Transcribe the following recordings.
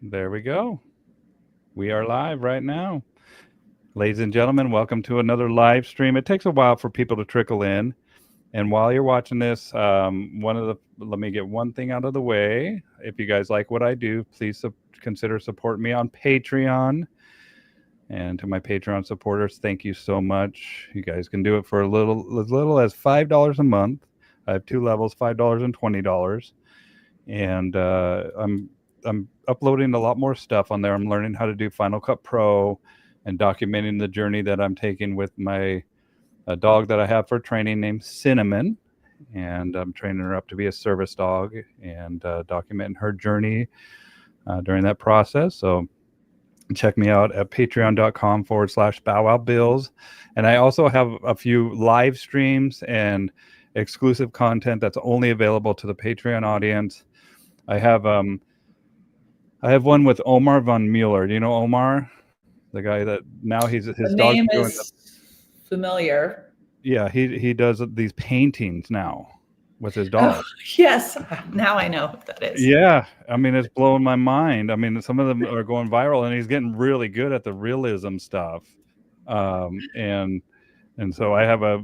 There we go. We are live right now. Ladies and gentlemen, welcome to another live stream. It takes a while for people to trickle in. And while you're watching this, let me get one thing out of the way. If you guys like what I do, please consider supporting me on Patreon. And to my Patreon supporters, thank you so much. You guys can do it for as little as $5 a month. I have two levels, $5 and $20. And I'm uploading a lot more stuff on there. I'm learning how to do Final Cut Pro and documenting the journey that I'm taking with my dog that I have for training named Cinnamon. And I'm training her up to be a service dog and documenting her journey during that process. So check me out at patreon.com/bowwowbills. And I also have a few live streams and exclusive content that's only available to the Patreon audience. I have one with Omar von Mueller. Do you know Omar? The guy that now his The dog's name doing is familiar. Yeah, he does these paintings now with his dog. Oh, yes, now I know what that is. Yeah, I mean it's blowing my mind. I mean some of them are going viral, and he's getting really good at the realism stuff. And so I have a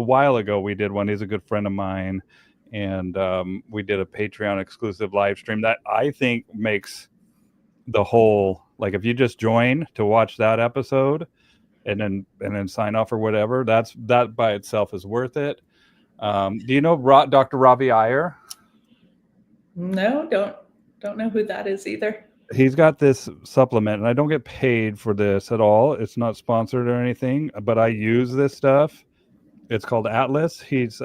while ago we did one. He's a good friend of mine, and we did a Patreon exclusive live stream that I think makes the whole, like, if you just join to watch that episode and then sign off or whatever, that by itself is worth it. Do you know Dr. Ravi Iyer? No, don't know who that is either. He's got this supplement, and I don't get paid for this at all. It's not sponsored or anything, but I use this stuff. It's called Atlas. He does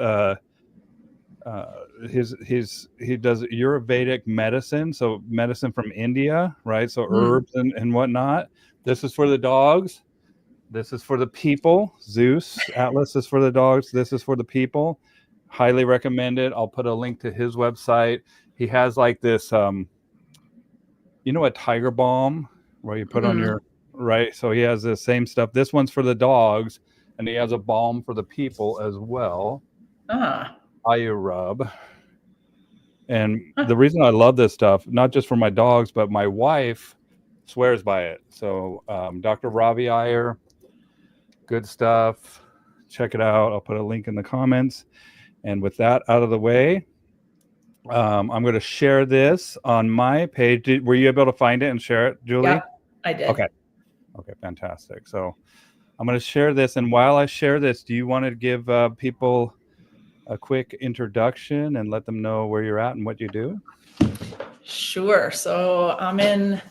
Ayurvedic medicine, so medicine from India, right? So herbs and whatnot. This is for the dogs. This is for the people. Zeus. Atlas is for the dogs. This is for the people. Highly recommend it. I'll put a link to his website. He has like this, a tiger balm where you put on your, right? So he has the same stuff. This one's for the dogs, and he has a balm for the people as well. Ayurub. And the reason I love this stuff, not just for my dogs, but my wife swears by it. So Dr. Ravi Iyer, good stuff. Check it out. I'll put a link in the comments. And with that out of the way, I'm going to share this on my page. Were you able to find it and share it, Julie? Yeah, I did. Okay, fantastic. So I'm going to share this. And while I share this, do you want to give people a quick introduction and let them know where you're at and what you do? Sure. So I'm in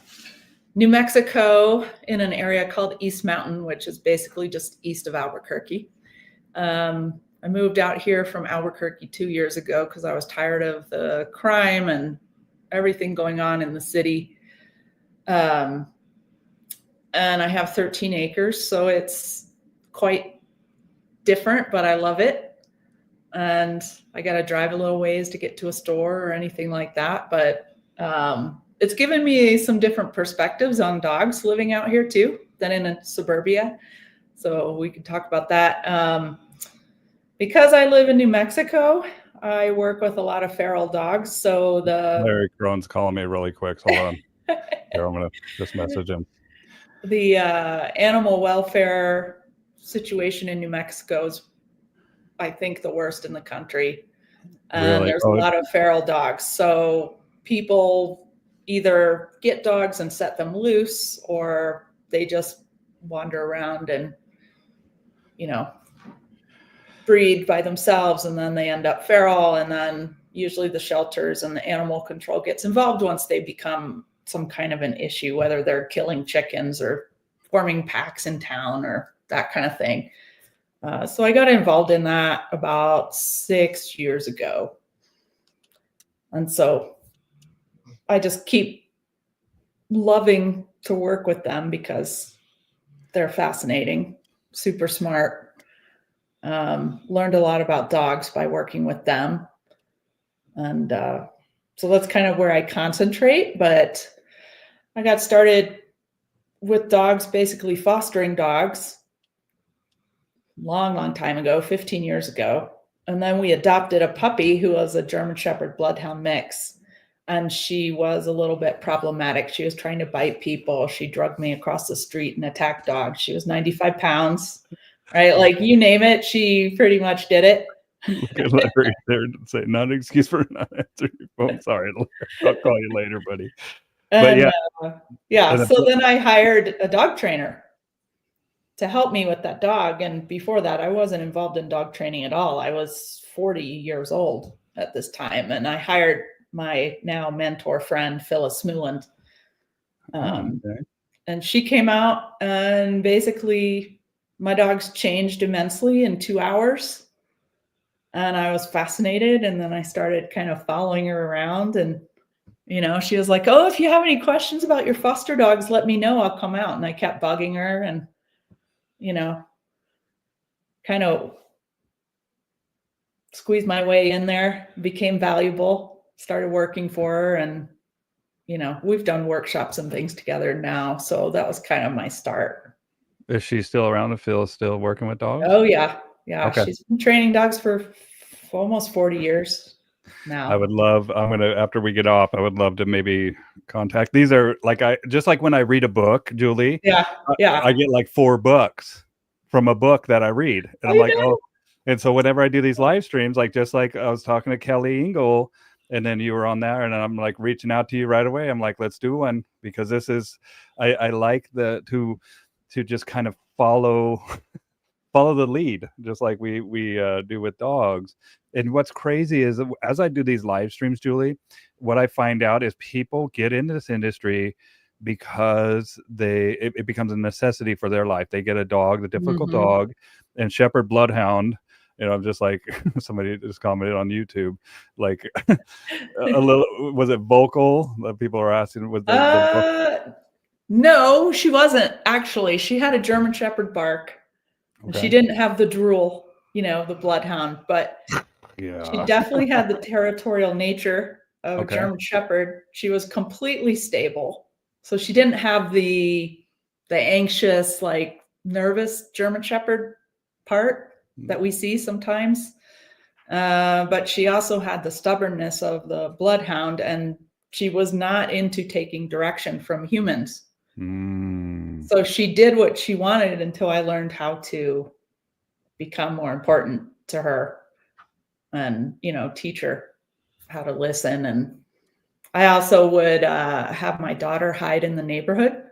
New Mexico in an area called East Mountain, which is basically just east of Albuquerque. I moved out here from Albuquerque 2 years ago because I was tired of the crime and everything going on in the city. And I have 13 acres, so it's quite different, but I love it. And I got to drive a little ways to get to a store or anything like that. But it's given me some different perspectives on dogs living out here too than in suburbia. So we can talk about that. Because I live in New Mexico, I work with a lot of feral dogs. So Larry Crone's calling me really quick. Hold on. Here, I'm going to just message him. The animal welfare situation in New Mexico is, I think, the worst in the country. And there's a lot of feral dogs. So people either get dogs and set them loose, or they just wander around and, breed by themselves, and then they end up feral, and then usually the shelters and the animal control gets involved once they become some kind of an issue, whether they're killing chickens or forming packs in town or that kind of thing. So I got involved in that about 6 years ago. And so I just keep loving to work with them because they're fascinating, super smart. Learned a lot about dogs by working with them. And so that's kind of where I concentrate. But I got started with dogs, basically fostering dogs, long time ago, 15 years ago. And then we adopted a puppy who was a German Shepherd Bloodhound mix. and she was a little bit problematic. She was trying to bite people. She drugged me across the street and attacked dogs. She was 95 pounds, right? Like you name it, she pretty much did it. Look at Larry there and say, not an excuse for not answering your phone. Sorry, I'll call you later, buddy. But And yeah. So then I hired a dog trainer to help me with that dog. And before that, I wasn't involved in dog training at all. I was 40 years old at this time. And I hired my now mentor friend, Phyllis Smuland. Okay. And she came out, and basically my dogs changed immensely in 2 hours. And I was fascinated. And then I started kind of following her around, and she was like, "Oh, if you have any questions about your foster dogs, let me know. I'll come out." And I kept bugging her, and kind of squeezed my way in there, became valuable, started working for her. And, we've done workshops and things together now. So that was kind of my start. Is she still around? If Phil's still working with dogs? Oh, yeah. Yeah. Okay. She's been training dogs for almost 40 years now. After we get off, I would love to maybe contact. These are just like when I read a book, Julie. Yeah. Yeah. I get like 4 books from a book that I read. And I'm like, oh. And so whenever I do these live streams, just like I was talking to Kelly Engel, and then you were on there, and I'm like reaching out to you right away. I'm like, let's do one, because this is, I like to just kind of follow the lead, just like we do with dogs. And what's crazy is, as I do these live streams, Julie, what I find out is people get into this industry because it becomes a necessity for their life. They get a dog, the difficult dog, and Shepherd Bloodhound. Just like somebody just commented on YouTube, like a little, was it vocal? People are asking, was no, she wasn't actually. She had a German Shepherd bark. Okay. She didn't have the drool, the Bloodhound, but she definitely had the territorial nature of a German Shepherd. She was completely stable. So she didn't have the anxious, like nervous German Shepherd part that we see sometimes. But she also had the stubbornness of the Bloodhound, and she was not into taking direction from humans. So she did what she wanted until I learned how to become more important to her and, teach her how to listen. And I also would have my daughter hide in the neighborhood.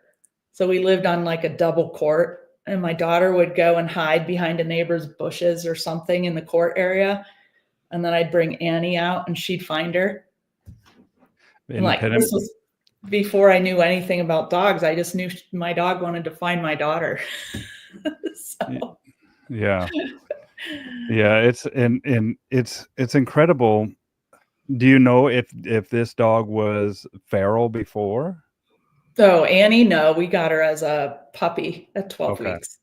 So we lived on like a double court, and my daughter would go and hide behind a neighbor's bushes or something in the court area. And then I'd bring Annie out, and she'd find her. And this was before I knew anything about dogs. I just knew my dog wanted to find my daughter. So. Yeah. It's incredible. Do you know if this dog was feral before? So Annie, no, we got her as a puppy at 12 weeks.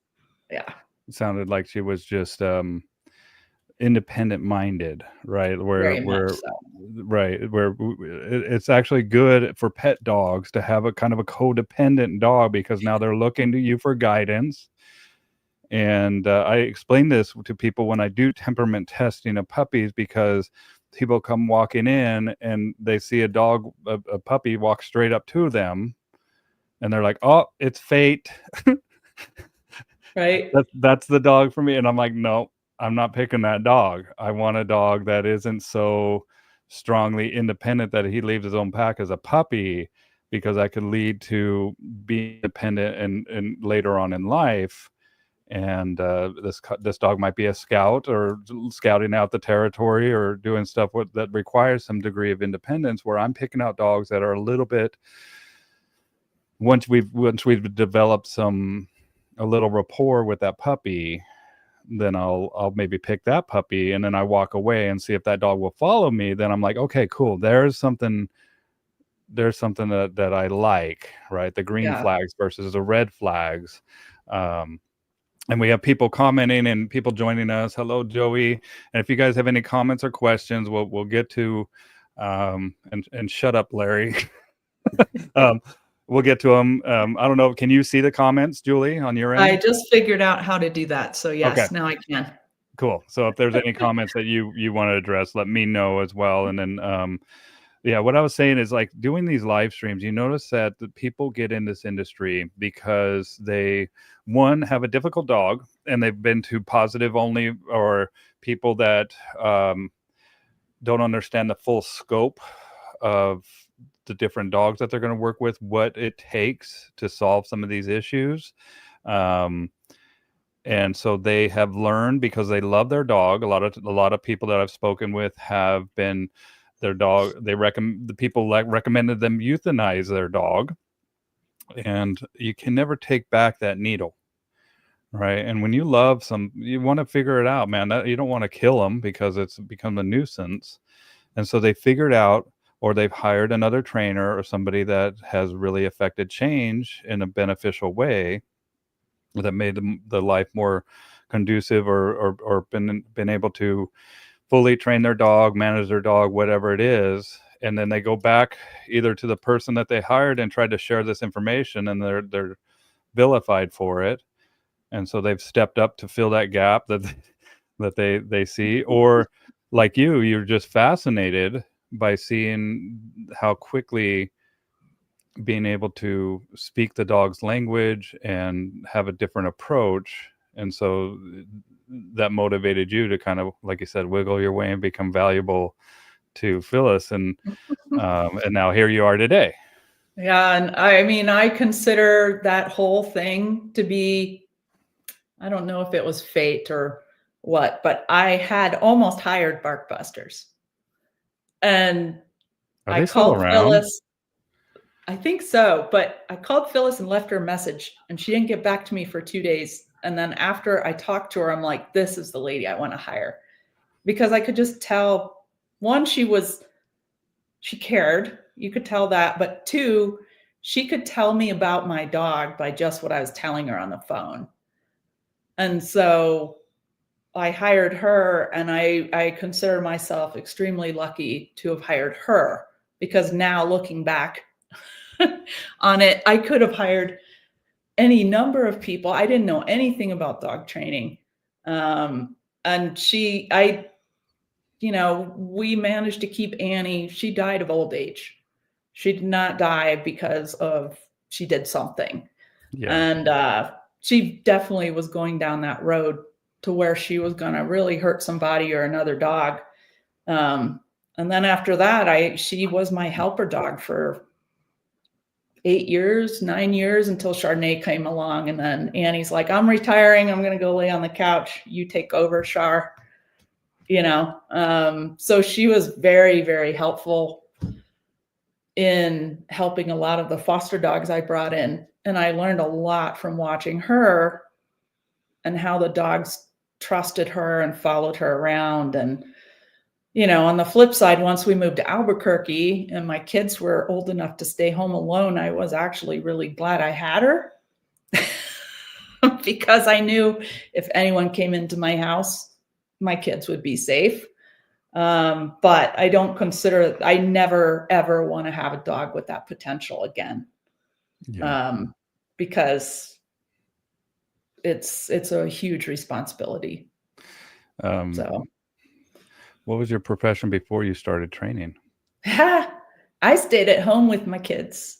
Yeah. It sounded like she was just independent minded, right? Where it's actually good for pet dogs to have a kind of a codependent dog, because now they're looking to you for guidance. And I explain this to people when I do temperament testing of puppies, because people come walking in and they see a dog, a puppy walk straight up to them, and they're like, "Oh, it's fate." Right. That's the dog for me. And I'm like, no, I'm not picking that dog. I want a dog that isn't so strongly independent that he leaves his own pack as a puppy, because that could lead to being independent and later on in life. And this dog might be a scout, or scouting out the territory, or doing stuff that requires some degree of independence, where I'm picking out dogs that are a little bit, once we've developed a little rapport with that puppy, then I'll maybe pick that puppy, and then I walk away and see if that dog will follow me. Then I'm like, okay, cool. There's something that I like, right? The green flags versus the red flags. And we have people commenting and people joining us. Hello, Joey. And if you guys have any comments or questions, we'll get to, and shut up, Larry. We'll get to them. I don't know. Can you see the comments, Julie, on your end? I just figured out how to do that. So yes, now I can. Cool. So if there's any comments that you want to address, let me know as well. And then Yeah, what I was saying is like doing these live streams, you notice that the people get in this industry because they, one, have a difficult dog and they've been to positive only, or people that don't understand the full scope of the different dogs that they're going to work with, what it takes to solve some of these issues. And so they have learned because they love their dog. A lot of people that I've spoken with have been their dog. The people recommended them euthanize their dog, and you can never take back that needle, right? And when you love you want to figure it out, man. You don't want to kill them because it's become a nuisance. And so they figured out, or they've hired another trainer or somebody that has really affected change in a beneficial way, that made the life more conducive, or been able to fully train their dog, manage their dog, whatever it is. And then they go back either to the person that they hired and tried to share this information, and they're vilified for it. And so they've stepped up to fill that gap that they see. Or like you're just fascinated by seeing how quickly being able to speak the dog's language and have a different approach. And so that motivated you to kind of, like you said, wiggle your way and become valuable to Phyllis. And now here you are today. Yeah. And I mean, I consider that whole thing to be, I don't know if it was fate or what, but I had almost hired Barkbusters. And Are I they still called around? Phyllis. I think so, but I called Phyllis and left her a message, and she didn't get back to me for 2 days. And then after I talked to her, I'm like, this is the lady I want to hire, because I could just tell, one, she cared. You could tell that. But two, she could tell me about my dog by just what I was telling her on the phone. And so I hired her, and I consider myself extremely lucky to have hired her, because now looking back on it, I could have hired any number of people. I didn't know anything about dog training. And we managed to keep Annie. She died of old age. She did not die because she did something. Yeah. And she definitely was going down that road to where she was going to really hurt somebody or another dog. And then after that, she was my helper dog for 8 years, 9 years, until Chardonnay came along. And then Annie's like, I'm retiring. I'm going to go lay on the couch. You take over, Char. So she was very, very helpful in helping a lot of the foster dogs I brought in. And I learned a lot from watching her and how the dogs trusted her and followed her around. And on the flip side, once we moved to Albuquerque and my kids were old enough to stay home alone, I was actually really glad I had her because I knew if anyone came into my house, my kids would be safe. But I never, ever want to have a dog with that potential again. Yeah. Because it's a huge responsibility. So. What was your profession before you started training? I stayed at home with my kids.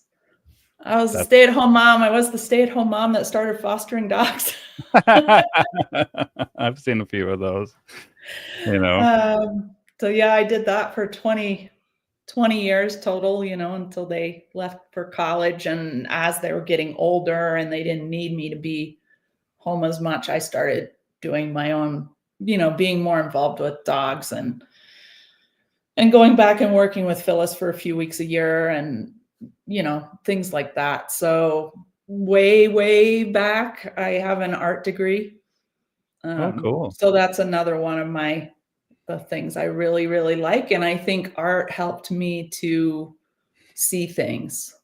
I was a stay-at-home mom. I was the stay-at-home mom that started fostering dogs. I've seen a few of those, So yeah, I did that for 20 years total, until they left for college. And as they were getting older and they didn't need me to be home as much, I started doing my own, being more involved with dogs and going back and working with Phyllis for a few weeks a year and, things like that. So way, way back, I have an art degree. Oh, cool. So that's another one of the things I really, really like. And I think art helped me to see things.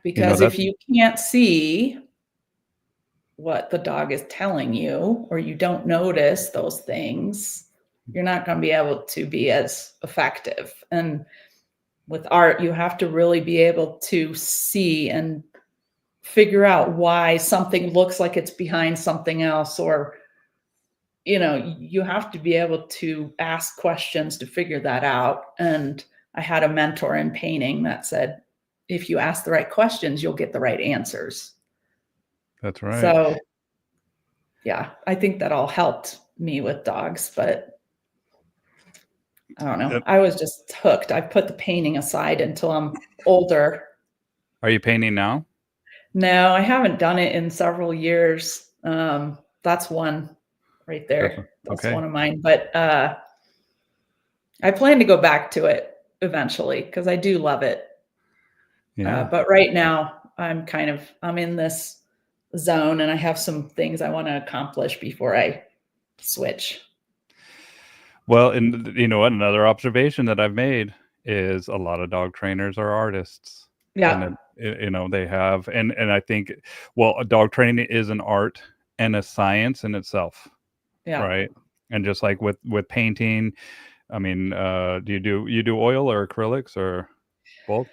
Because if you can't see what the dog is telling you, or you don't notice those things, you're not going to be able to be as effective. And with art, you have to really be able to see and figure out why something looks like it's behind something else, or, you have to be able to ask questions to figure that out. And I had a mentor in painting that said, if you ask the right questions, you'll get the right answers. That's right. So yeah, I think that all helped me with dogs, but I don't know. I was just hooked. I put the painting aside until I'm older. Are you painting now? No, I haven't done it in several years. That's one right there. That's Okay. one of mine. But I plan to go back to it eventually because I do love it. Yeah. But right now I'm in this zone and I have some things I want to accomplish before I switch. Well, and you know what? Another observation that I've made is a lot of dog trainers are artists. Yeah. And you know, they have, and I think, well, dog training is an art and a science in itself, Yeah. right? And just like with painting, I mean, do you do oil or acrylics or both?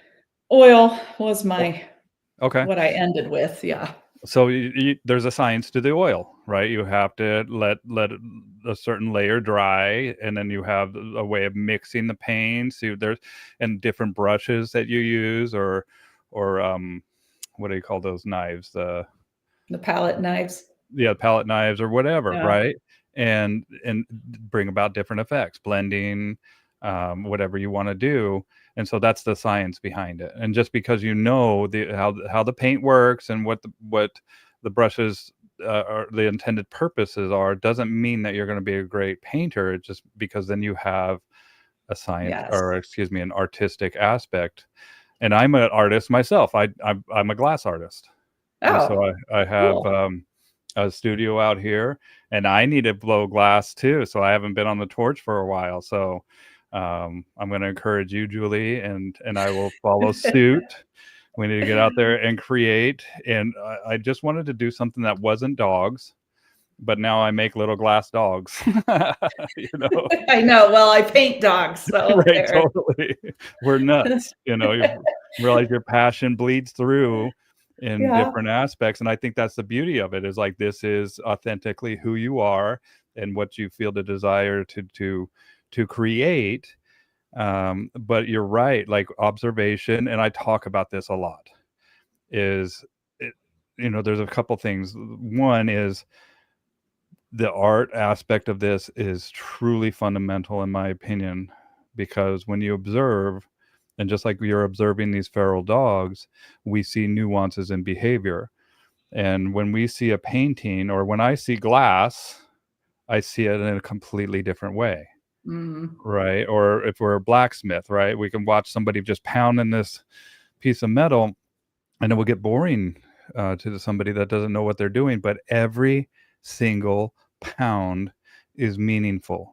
Oil was Okay. what I ended with. Yeah. So there's a science to the oil, right? You have to let a certain layer dry, and then you have a way of mixing the paints. There's and different brushes that you use, or what do you call those knives? The palette knives. Yeah, palette knives or whatever, Yeah. right? And bring about different effects, blending, whatever you want to do. And so that's the science behind it. And just because you know how the paint works and what the brushes or the intended purposes are, doesn't mean that you're going to be a great painter. It's just because then you have a science, Yes. or excuse me, an artistic aspect. And I'm an artist myself. I'm a glass artist. And so Oh, I have cool. a studio out here, and I need to blow glass too. So I haven't been on the torch for a while. So I'm going to encourage you, Julie, and I will follow suit. We need to get out there and create. And I just wanted to do something that wasn't dogs, but now I make little glass dogs. You know, I know. Well, I paint dogs, so right? there. Totally. We're nuts. You know, you realize your passion bleeds through in Yeah. different aspects, and I think that's the beauty of it, is like, this is authentically who you are and what you feel the desire to create. But you're right, like observation, and I talk about this a lot, is it, you know, there's a couple things. One is the art aspect of this is truly fundamental, in my opinion, because when you observe, and just like you're observing these feral dogs, we see nuances in behavior. And when we see a painting, or when I see glass, I see it in a completely different way, Mm. right? Or if we're a blacksmith, right, we can watch somebody just pounding this piece of metal, and it will get boring to somebody that doesn't know what they're doing. But every single pound is meaningful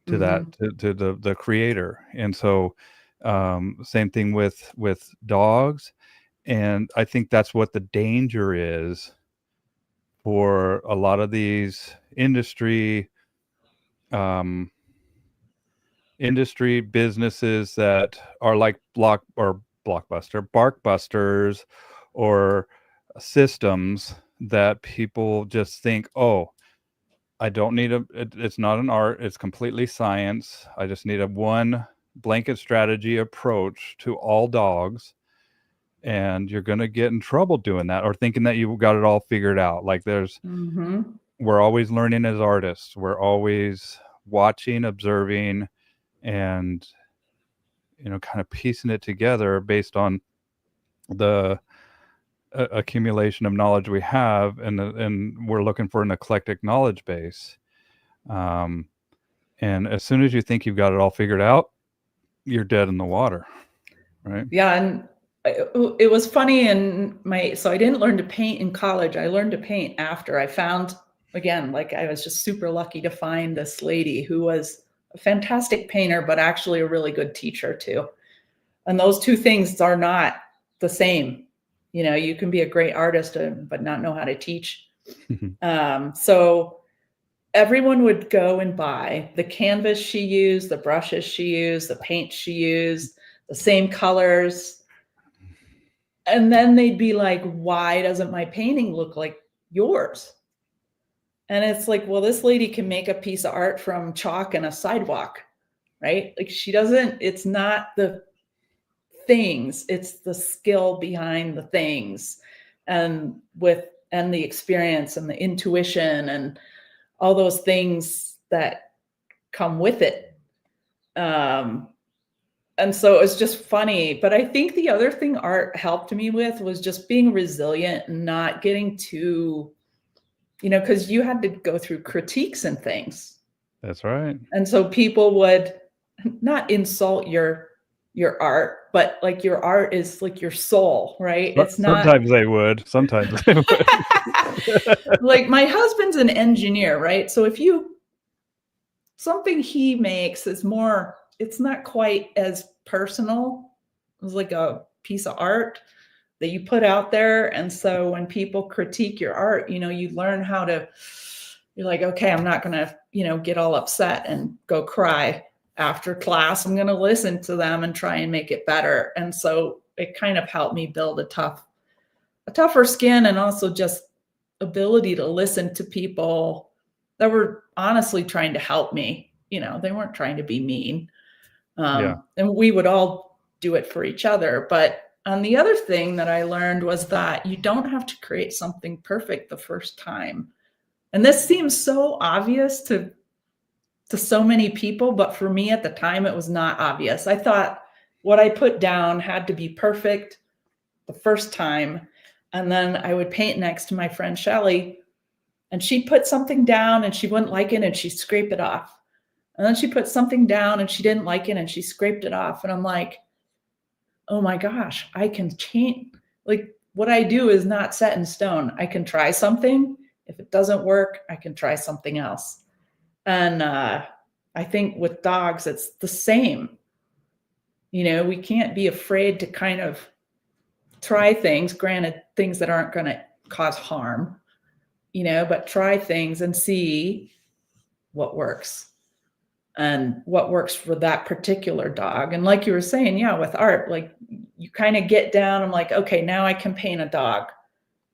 to that, Hmm. to the creator. And so same thing with dogs. And I think that's what the danger is for a lot of these industry businesses that are like barkbusters, or systems that people just think, oh, I don't need it's not an art, it's completely science. I just need a one blanket strategy approach to all dogs. And you're going to get in trouble doing that, or thinking that you got it all figured out. Like Hmm. we're always learning as artists. We're always watching, observing, and kind of piecing it together based on the accumulation of knowledge we have, and we're looking for an eclectic knowledge base. Um, and as soon as you think you've got it all figured out, you're dead in the water, right? Yeah, and it was funny so I didn't learn to paint in college. I learned to paint after I found, again, like I was just super lucky to find this lady who was a fantastic painter, but actually a really good teacher too. And those two things are not the same. You can be a great artist, but not know how to teach. So everyone would go and buy the canvas she used, the brushes she used, the paint she used, the same colors. And then they'd be like, why doesn't my painting look like yours? And it's like, well, this lady can make a piece of art from chalk and a sidewalk, right? Like she doesn't, it's not the things, it's the skill behind the things, and the experience and the intuition and all those things that come with it. And so it was just funny. But I think the other thing art helped me with was just being resilient and not getting too, because you had to go through critiques and things. That's right. And so people would not insult your art, but like your art is like your soul, right? It's not. Sometimes they would. Sometimes they would. Like my husband's an engineer, right? So if something he makes is more, it's not quite as personal. It's like a piece of art that you put out there. And so when people critique your art, you learn how to, you're like, okay, I'm not going to, get all upset and go cry after class. I'm going to listen to them and try and make it better. And so it kind of helped me build a tougher skin, and also just ability to listen to people that were honestly trying to help me. They weren't trying to be mean. And we would all do it for each other. But the other thing that I learned was that you don't have to create something perfect the first time. And this seems so obvious to so many people, but for me at the time, it was not obvious. I thought what I put down had to be perfect the first time. And then I would paint next to my friend Shelly, and she'd put something down and she wouldn't like it and she'd scrape it off. And then she put something down and she didn't like it and she scraped it off. And I'm like, oh my gosh, I can change. Like what I do is not set in stone. I can try something. If it doesn't work, I can try something else. And I think with dogs, it's the same. We can't be afraid to kind of try things, granted things that aren't going to cause harm, but try things and see what works and what works for that particular dog. And like you were saying, yeah, with art, like you kind of get down, I'm like, okay, now I can paint a dog,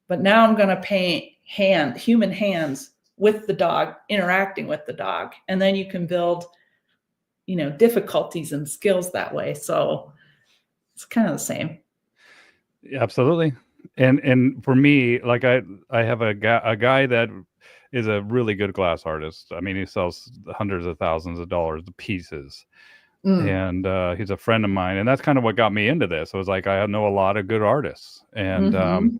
but now I'm going to paint human hands with the dog, interacting with the dog. And then you can build, difficulties and skills that way. So it's kind of the same. Absolutely. And for me, like I have a guy that is a really good glass artist. I mean, he sells hundreds of thousands of dollars of pieces. And he's a friend of mine, and that's kind of what got me into this. I was like, I know a lot of good artists, and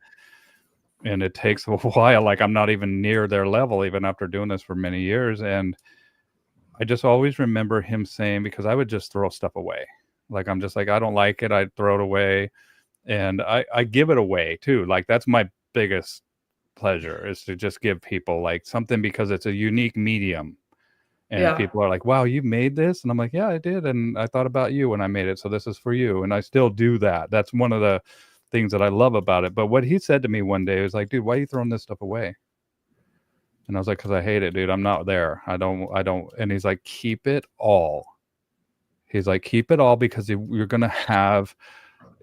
and it takes a while. Like I'm not even near their level, even after doing this for many years. And I just always remember him saying, because I would just throw stuff away. Like I'm just like, I don't like it, I'd throw it away. And I give it away too. Like that's my biggest pleasure, is to just give people like something, because it's a unique medium. And people are like, wow, you made this? And I'm like, yeah, I did. And I thought about you when I made it. So this is for you. And I still do that. That's one of the things that I love about it. But what he said to me one day was like, dude, why are you throwing this stuff away? And I was like, because I hate it, dude. I'm not there. I don't. And he's like, keep it all. He's like, keep it all, because you're going to have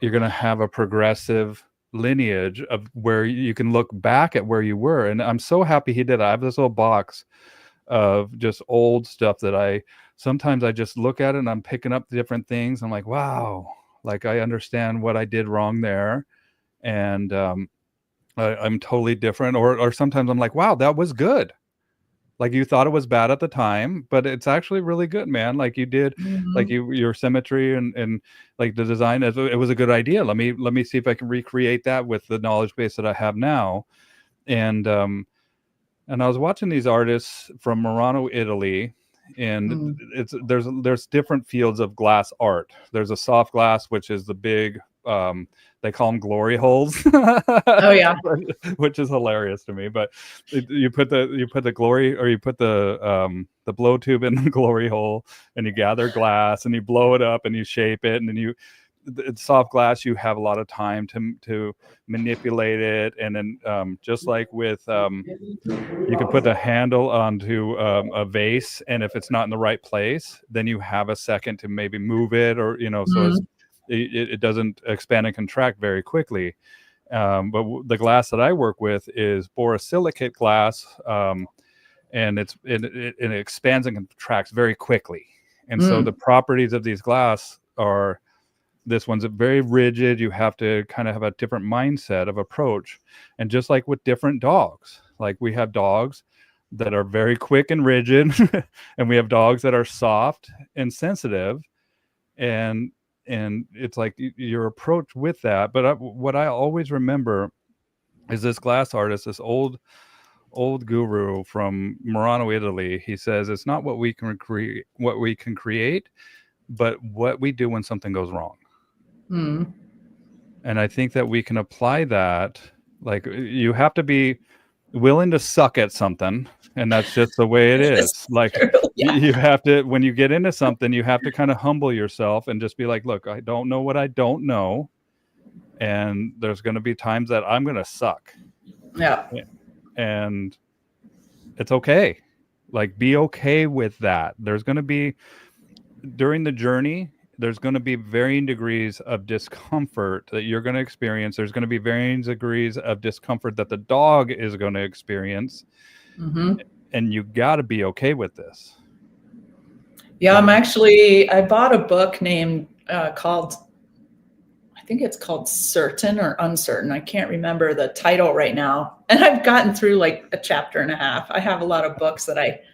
a progressive lineage of where you can look back at where you were. And I'm so happy he did. I have this little box of just old stuff that sometimes I just look at it and I'm picking up different things. I'm like, wow, like I understand what I did wrong there. And I'm totally different. Or sometimes I'm like, wow, that was good. Like you thought it was bad at the time, but it's actually really good, man. Like you did, like your symmetry and like the design, it was a good idea. Let me see if I can recreate that with the knowledge base that I have now. And I was watching these artists from Murano, Italy, and there's different fields of glass art. There's a soft glass, which is the big, they call them glory holes. Oh yeah. Which is hilarious to me. But you put the glory, or you put the blow tube in the glory hole, and you gather glass and you blow it up and you shape it, and then it's soft glass, you have a lot of time to manipulate it. And then just like with you can put the handle onto a vase, and if it's not in the right place, then you have a second to maybe move it, or so it doesn't expand and contract very quickly. But the glass that I work with is borosilicate glass, and it expands and contracts very quickly. And so the properties of these glass are, this one's very rigid. You have to kind of have a different mindset of approach. And just like with different dogs, like we have dogs that are very quick and rigid, and we have dogs that are soft and sensitive. And it's like your approach with that. But what I always remember is this glass artist, this old guru from Murano, Italy. He says it's not what we can create, but what we do when something goes wrong. And I think that we can apply that. Like, you have to be willing to suck at something, and that's just the way it is. Like, you have to, when you get into something, you have to kind of humble yourself and just be like, look, I don't know what I don't know, and there's going to be times that I'm going to suck. Yeah. And it's okay. Like, be okay with that. There's going to be, during the journey, there's going to be varying degrees of discomfort that you're going to experience. There's going to be varying degrees of discomfort that the dog is going to experience. And you got to be okay with this. Yeah, I bought a book named called, I think it's called Certain or Uncertain. I can't remember the title right now. And I've gotten through like a chapter and a half. I have a lot of books that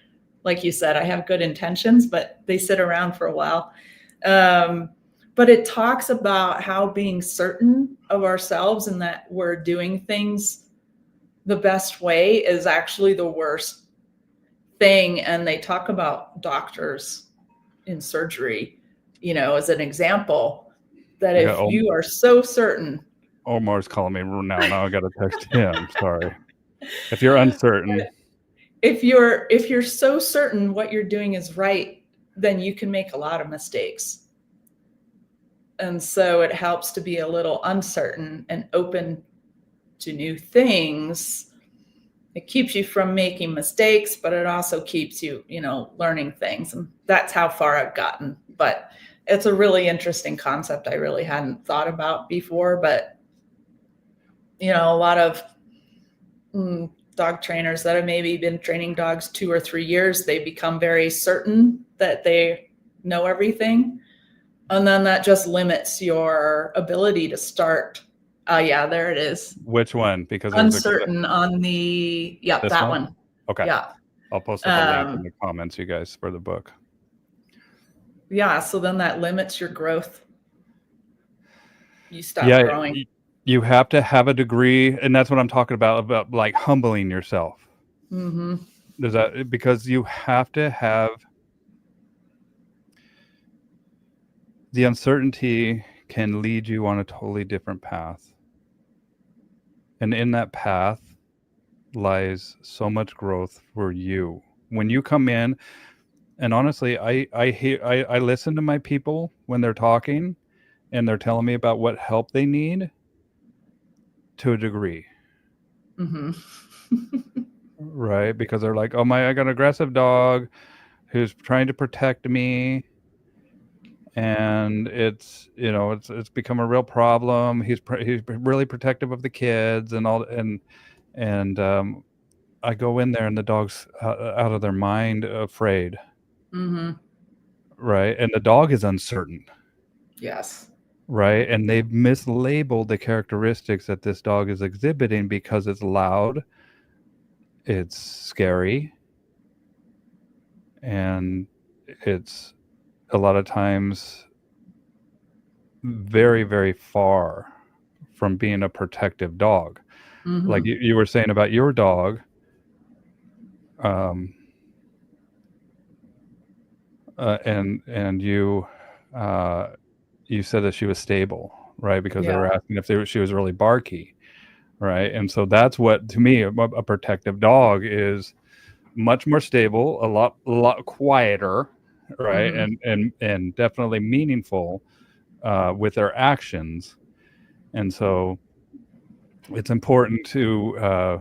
like you said, I have good intentions, but they sit around for a while. But it talks about how being certain of ourselves and that we're doing things the best way is actually the worst thing. And they talk about doctors in surgery, as an example, that if you are so certain. Omar's calling me now I got to text him. Sorry. If you're uncertain. If you're so certain what you're doing is right, then you can make a lot of mistakes. And so it helps to be a little uncertain and open to new things. It keeps you from making mistakes, but it also keeps you, learning things. And that's how far I've gotten. But it's a really interesting concept I really hadn't thought about before. But, a lot of dog trainers that have maybe been training dogs 2 or 3 years, they become very certain that they know everything. And then that just limits your ability to start. Yeah, there it is. Which one? Because uncertain on the, that one. Okay. Yeah. I'll post up a link in the comments, you guys, for the book. Yeah. So then that limits your growth. You stop growing. You have to have a degree. And that's what I'm talking about like humbling yourself. There's that, because you have to have, the uncertainty can lead you on a totally different path. And in that path lies so much growth for you. When you come in, and honestly, I listen to my people when they're talking and they're telling me about what help they need to a degree. Right? Because they're like, oh I got an aggressive dog who's trying to protect me. And it's become a real problem. He's really protective of the kids and all, and I go in there and the dog's out of their mind, afraid. Right, and the dog is uncertain. Yes. Right, and they've mislabeled the characteristics that this dog is exhibiting because it's loud, it's scary, and it's a lot of times very, very far from being a protective dog. Like you were saying about your dog, and you said that she was stable, right? Because they were asking if she was really barky, right? And so that's what, to me, a protective dog is: much more stable, a lot quieter, right? And definitely meaningful with their actions. And so it's important to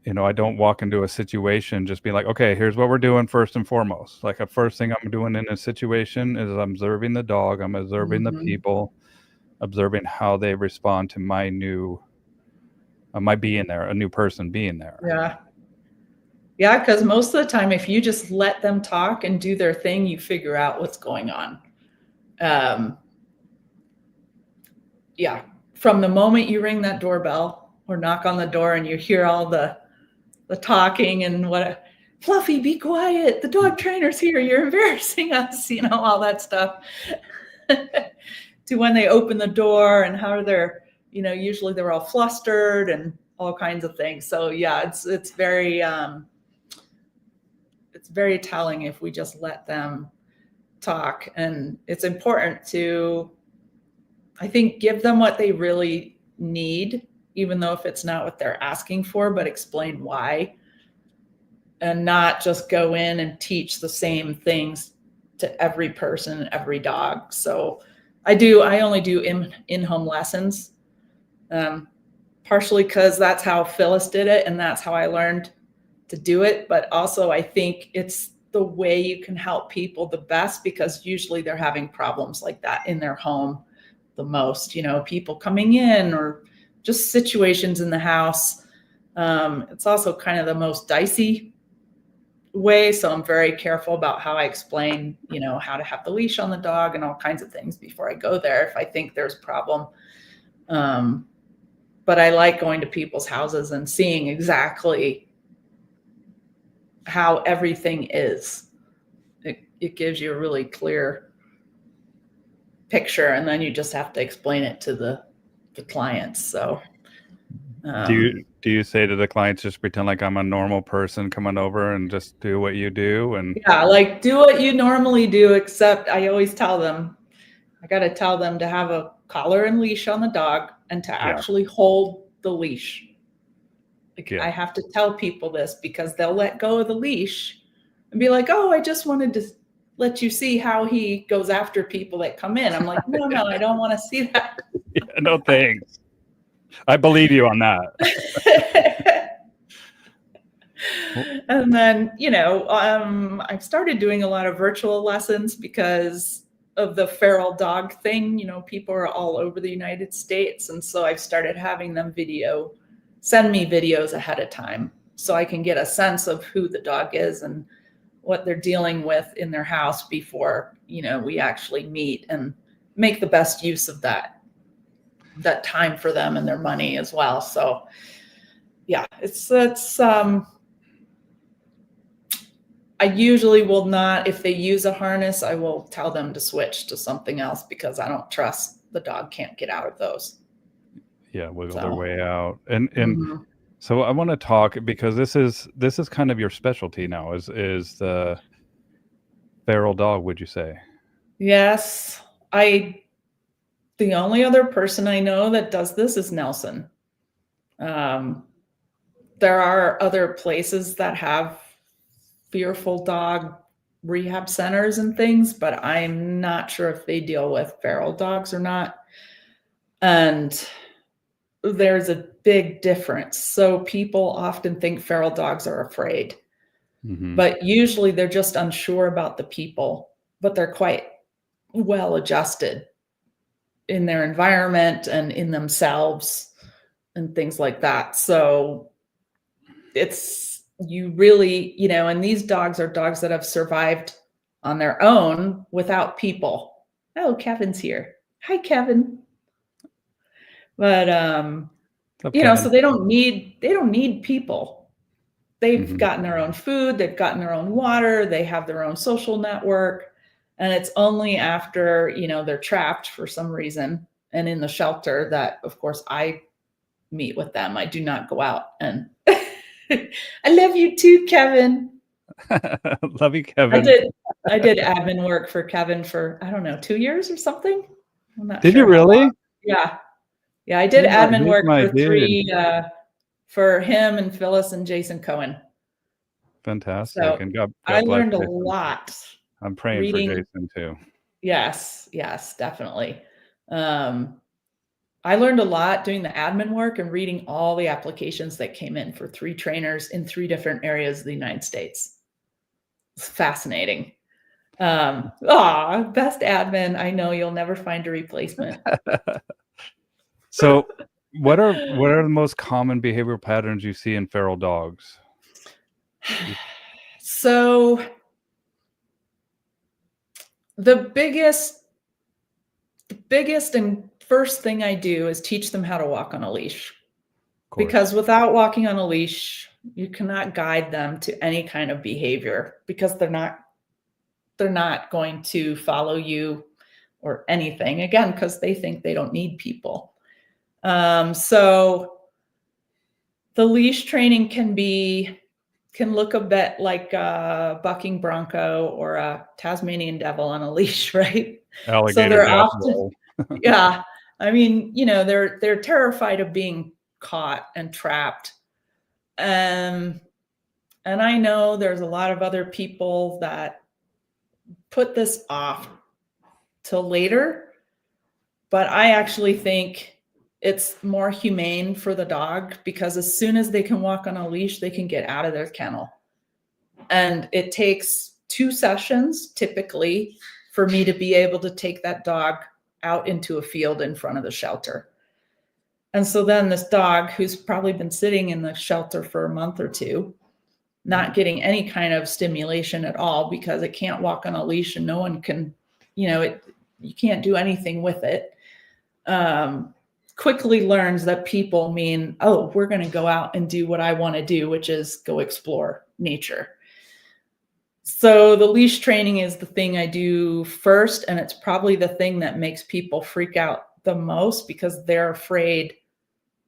I don't walk into a situation just being like, okay, here's what we're doing first and foremost. Like, the first thing I'm doing in a situation is I'm observing the dog, I'm observing the people, observing how they respond to my being there, a new person being there. Yeah, because most of the time, if you just let them talk and do their thing, you figure out what's going on. Yeah, from the moment you ring that doorbell or knock on the door and you hear all the talking and what, Fluffy, be quiet, the dog trainer's here, you're embarrassing us, all that stuff. To when they open the door and how they're, usually they're all flustered and all kinds of things. So yeah, it's very telling if we just let them talk. And it's important to, I think, give them what they really need, even though if it's not what they're asking for, but explain why, and not just go in and teach the same things to every person, every dog. So I only do in-home lessons, partially because that's how Phyllis did it and that's how I learned to do it. But also I think it's the way you can help people the best, because usually they're having problems like that in their home the most, people coming in or just situations in the house. It's also kind of the most dicey way. So I'm very careful about how I explain, how to have the leash on the dog and all kinds of things before I go there if I think there's a problem. But I like going to people's houses and seeing exactly how everything is. It gives you a really clear picture, and then you just have to explain it to the clients. So do you say to the clients, just pretend like I'm a normal person coming over and just do what you do? And yeah, like do what you normally do, except I always tell them, I got to tell them to have a collar and leash on the dog and to actually hold the leash. I have to tell people this because they'll let go of the leash and be like, oh, I just wanted to let you see how he goes after people that come in. I'm like, no, I don't want to see that. Yeah, no thanks. I believe you on that. And then, I've started doing a lot of virtual lessons because of the feral dog thing. People are all over the United States. And so I've started having them send me videos ahead of time so I can get a sense of who the dog is and what they're dealing with in their house before, we actually meet, and make the best use of that time for them and their money as well. So yeah, it's I usually will not, if they use a harness, I will tell them to switch to something else because I don't trust the dog can't get out of those. Yeah, wiggle their way out. And so I want to talk, because this is kind of your specialty now, is the feral dog, would you say? Yes. The only other person I know that does this is Nelson. There are other places that have fearful dog rehab centers and things, but I'm not sure if they deal with feral dogs or not. And there's a big difference. So people often think feral dogs are afraid, but usually they're just unsure about the people, but they're quite well adjusted in their environment and in themselves and things like that. So you really, and these dogs are dogs that have survived on their own without people. Oh, Kevin's here. Hi, Kevin. But, so they don't need people. They've gotten their own food. They've gotten their own water. They have their own social network. And it's only after, they're trapped for some reason and in the shelter that, of course, I meet with them. I do not go out and I love you too, Kevin. Love you, Kevin. I did admin work for Kevin for, I don't know, 2 years or something. I'm not Did sure. You really? Yeah. Yeah. I did admin work for for him and Phyllis and Jason Cohen. Fantastic. So and God I bless learned a Jason. lot. I'm praying for Jason too. Yes, definitely. I learned a lot doing the admin work and reading all the applications that came in for 3 trainers in 3 different areas of the United States. It's fascinating. Best admin. I know you'll never find a replacement. So what are the most common behavioral patterns you see in feral dogs? So the biggest and first thing I do is teach them how to walk on a leash. Because without walking on a leash, you cannot guide them to any kind of behavior, because they're not going to follow you or anything, again, because they think they don't need people. So the leash training can look a bit like a bucking bronco or a Tasmanian devil on a leash, right? Alligator So they're death often, roll. yeah. I mean, they're terrified of being caught and trapped. And I know there's a lot of other people that put this off till later, but I actually think it's more humane for the dog, because as soon as they can walk on a leash, they can get out of their kennel. And it takes 2 sessions typically for me to be able to take that dog out into a field in front of the shelter. And so then this dog, who's probably been sitting in the shelter for a month or 2, not getting any kind of stimulation at all, because it can't walk on a leash and no one can, you can't do anything with it, quickly learns that people mean, oh, we're going to go out and do what I want to do, which is go explore nature. So the leash training is the thing I do first, and it's probably the thing that makes people freak out the most, because they're afraid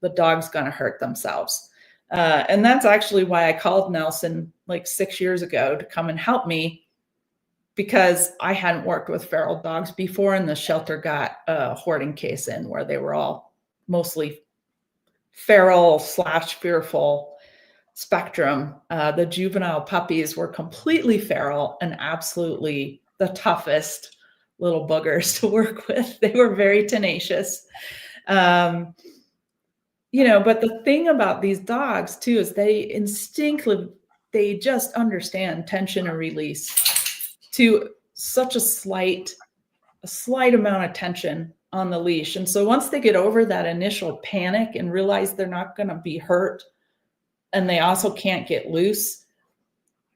the dog's going to hurt themselves. And that's actually why I called Nelson like 6 years ago to come and help me, because I hadn't worked with feral dogs before, and the shelter got a hoarding case in where they were all mostly feral / fearful spectrum. The juvenile puppies were completely feral and absolutely the toughest little boogers to work with. They were very tenacious. But the thing about these dogs too is they just understand tension and release to such a slight amount of tension on the leash. And so once they get over that initial panic and realize they're not going to be hurt, and they also can't get loose,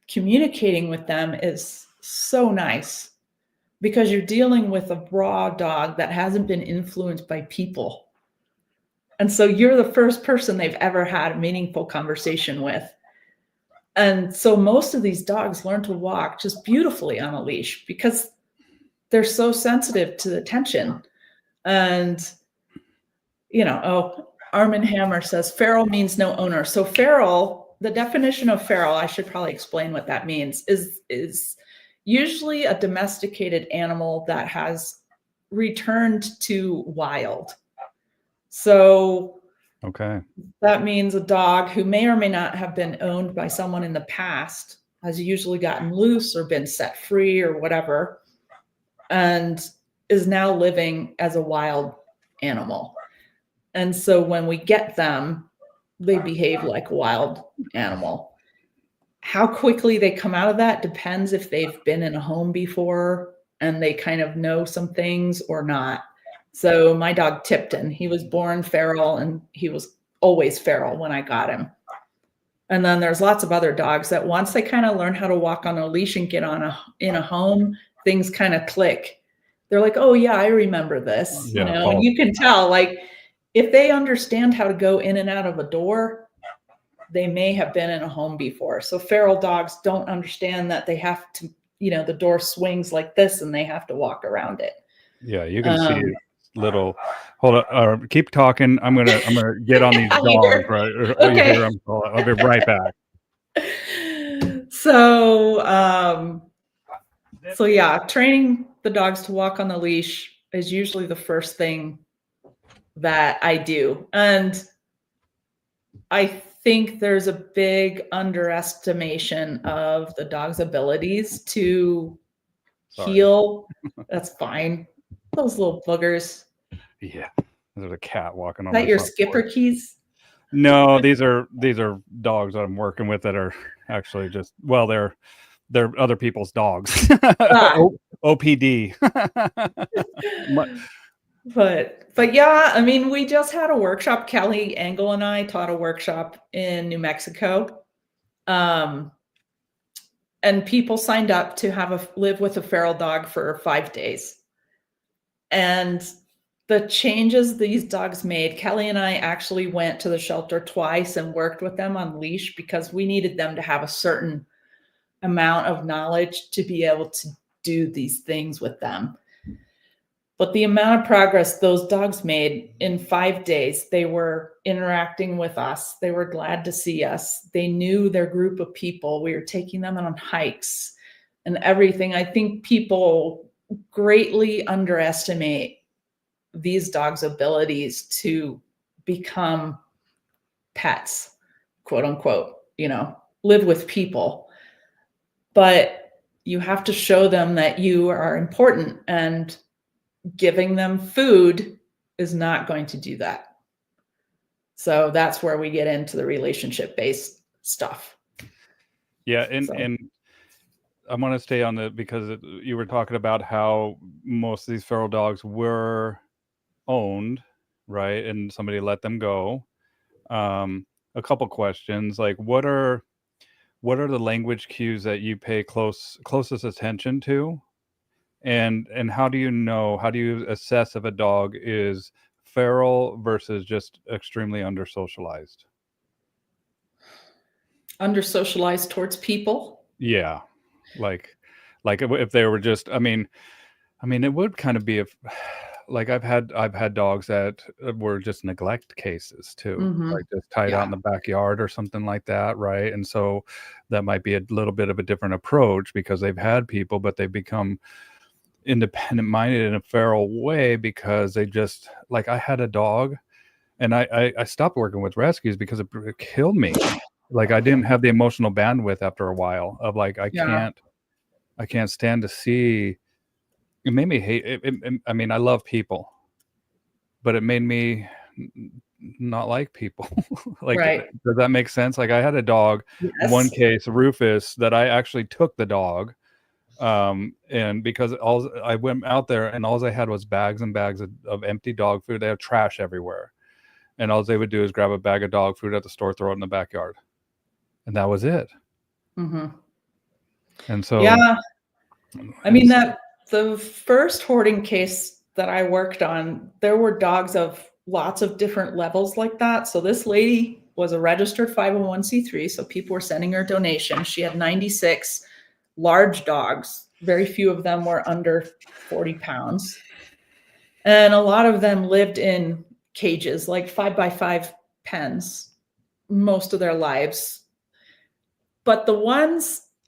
communicating with them is so nice, because you're dealing with a raw dog that hasn't been influenced by people. And so you're the first person they've ever had a meaningful conversation with. And so most of these dogs learn to walk just beautifully on a leash, because they're so sensitive to the tension. And, Armin Hammer says feral means no owner. So feral, the definition of feral, I should probably explain what that means, is usually a domesticated animal that has returned to wild. So Okay. that means a dog who may or may not have been owned by someone in the past has usually gotten loose or been set free or whatever, and is now living as a wild animal. And so when we get them, they behave like a wild animal. How quickly they come out of that depends if they've been in a home before and they kind of know some things or not. So my dog Tipton, he was born feral, and he was always feral when I got him. And then there's lots of other dogs that once they kind of learn how to walk on a leash and get in a home, things kind of click. They're like, oh yeah, I remember this, and you can tell, like, if they understand how to go in and out of a door, they may have been in a home before. So feral dogs don't understand that they have to, the door swings like this and they have to walk around it. Yeah, you can see little. Hold on, keep talking. I'm gonna get on these dogs. Right? Okay. I'll be right back. So, yeah, training the dogs to walk on the leash is usually the first thing that I do. And I think there's a big underestimation of the dog's abilities to heal. That's fine. Those little boogers. Yeah, there's a cat walking on. Is that your skipper keys? No, these are dogs that I'm working with that are actually just, well, they're other people's dogs. OPD. But yeah, I mean, we just had a workshop. Kelly Engel and I taught a workshop in New Mexico. and people signed up to live with a feral dog for 5 days. And the changes these dogs made, Kelly and I actually went to the shelter twice and worked with them on leash because we needed them to have a certain amount of knowledge to be able to do these things with them. But the amount of progress those dogs made in 5 days, they were interacting with us. They were glad to see us. They knew their group of people. We were taking them on hikes and everything. I think people greatly underestimate these dogs' abilities to become pets, quote unquote, live with people. But you have to show them that you are important, and giving them food is not going to do that. So that's where we get into the relationship-based stuff. Yeah, and I want to stay on because you were talking about how most of these feral dogs were owned, right? And somebody let them go. A couple questions, like what are the language cues that you pay closest attention to? And how do you assess if a dog is feral versus just extremely under-socialized? Under-socialized towards people? Yeah. Like if they were just, I mean, it would kind of be like I've had dogs that were just neglect cases too, Mm-hmm. like just tied out in the backyard or something like that, right? And so that might be a little bit of a different approach because they've had people, but they've become independent minded in a feral way because they just, like, I had a dog and I stopped working with rescues because it killed me. Like I didn't have the emotional bandwidth after a while of like, I can't stand to see. It made me hate it. I mean, I love people, but it made me not like people. Like, right. Does that make sense? Like I had a dog, Yes. one case, Rufus, that I actually took the dog. And because I went out there and all I had was bags and bags of empty dog food. They have trash everywhere. And all they would do is grab a bag of dog food at the store, throw it in the backyard. And that was it. Mm-hmm. And so, yeah, I mean, the first hoarding case that I worked on, there were dogs of lots of different levels like that. So this lady was a registered 501c3. So people were sending her donations. She had 96 large dogs. Very few of them were under 40 pounds. And a lot of them lived in cages, like 5x5 pens, most of their lives. But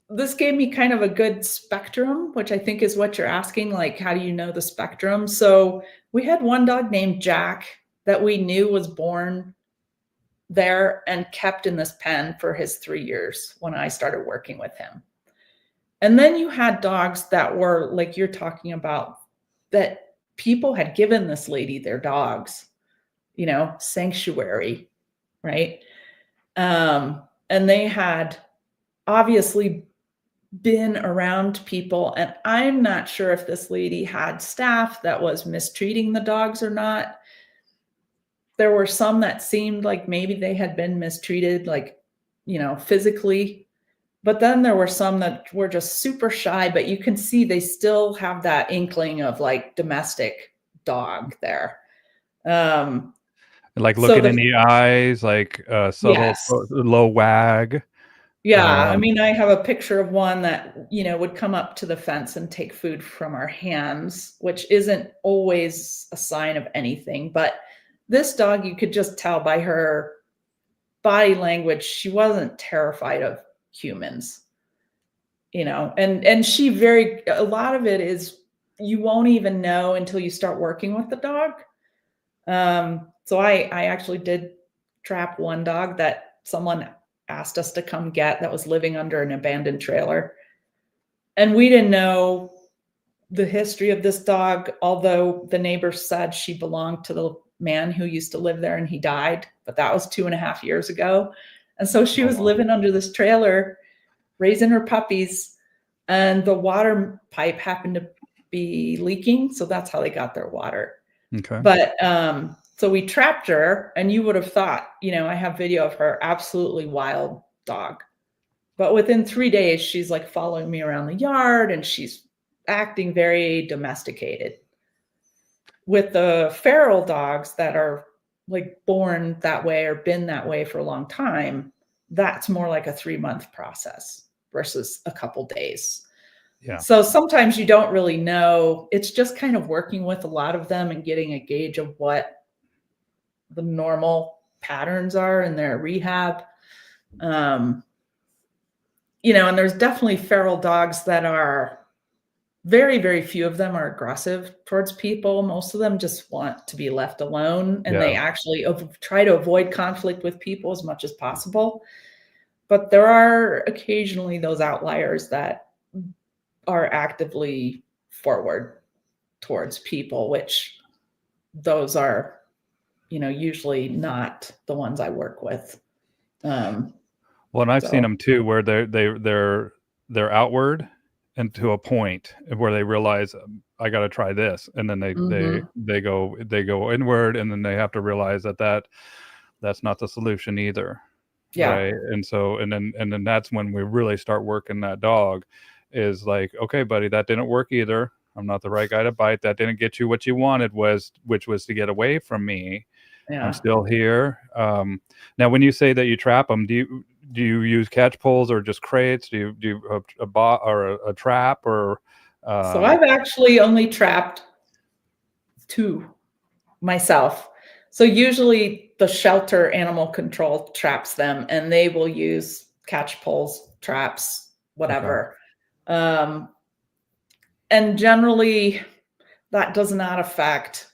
this gave me kind of a good spectrum, which I think is what you're asking, like, how do you know the spectrum? So we had one dog named Jack that we knew was born there and kept in this pen for his 3 years when I started working with him. And then you had dogs that were like you're talking about, that people had given this lady their dogs, sanctuary, right? And they had obviously been around people. And I'm not sure if this lady had staff that was mistreating the dogs or not. There were some that seemed like maybe they had been mistreated, like, physically. But then there were some that were just super shy, but you can see they still have that inkling of like domestic dog there. like looking in the eyes, like subtle, yes. low wag. Yeah. I mean, I have a picture of one that, would come up to the fence and take food from our hands, which isn't always a sign of anything. But this dog, you could just tell by her body language, she wasn't terrified of humans, and she a lot of it is you won't even know until you start working with the dog. So I actually did trap one dog that someone asked us to come get that was living under an abandoned trailer. And we didn't know the history of this dog, although the neighbors said she belonged to the man who used to live there and he died, but that was 2.5 years ago. And so she was living under this trailer, raising her puppies, and the water pipe happened to be leaking. So that's how they got their water. Okay. But so we trapped her, and you would have thought, I have video of her, absolutely wild dog. But within 3 days, she's like following me around the yard and she's acting very domesticated. With the feral dogs that are like born that way or been that way for a long time, that's more like a 3-month process versus a couple days. Yeah. So sometimes you don't really know. It's just kind of working with a lot of them and getting a gauge of what the normal patterns are in their rehab. You know, and there's definitely feral dogs that are very, very few of them are aggressive towards people. Most of them just want to be left alone, and they actually try to avoid conflict with people as much as possible. But there are occasionally those outliers that are actively forward towards people, which those are, you know, usually not the ones I work with. Well, and I've seen them too, where they're outward and to a point where they realize I got to try this, and then they go inward, and then they have to realize that's not the solution either. Yeah. Right. And so and then that's when we really start working that dog, is like, okay, buddy, that didn't work either. I'm not the right guy to bite. That didn't get you what you wanted, which was to get away from me. Yeah. I'm still here. Now, when you say that you trap them, do you use catch poles or just crates? Do you do a trap or? So I've actually only trapped 2 myself. So usually the shelter animal control traps them, and they will use catch poles, traps, whatever. Okay. And generally that does not affect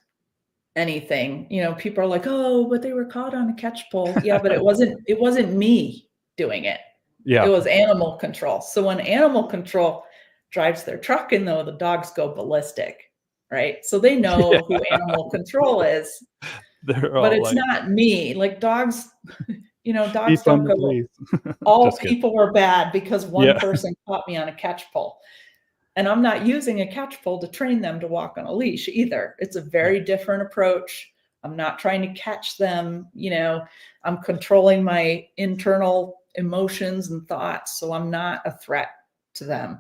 anything. You know, people are like, oh, but they were caught on a catch pole. Yeah, but it wasn't me doing it. Yeah. It was animal control. So when animal control drives their truck in, though, the dogs go ballistic, right? So they know who animal control is. But it's not me. Like dogs, you know, dogs don't go, all people are bad because one person caught me on a catch pole. And I'm not using a catch pole to train them to walk on a leash either. It's a very different approach. I'm not trying to catch them. You know, I'm controlling my internal emotions and thoughts. So I'm not a threat to them.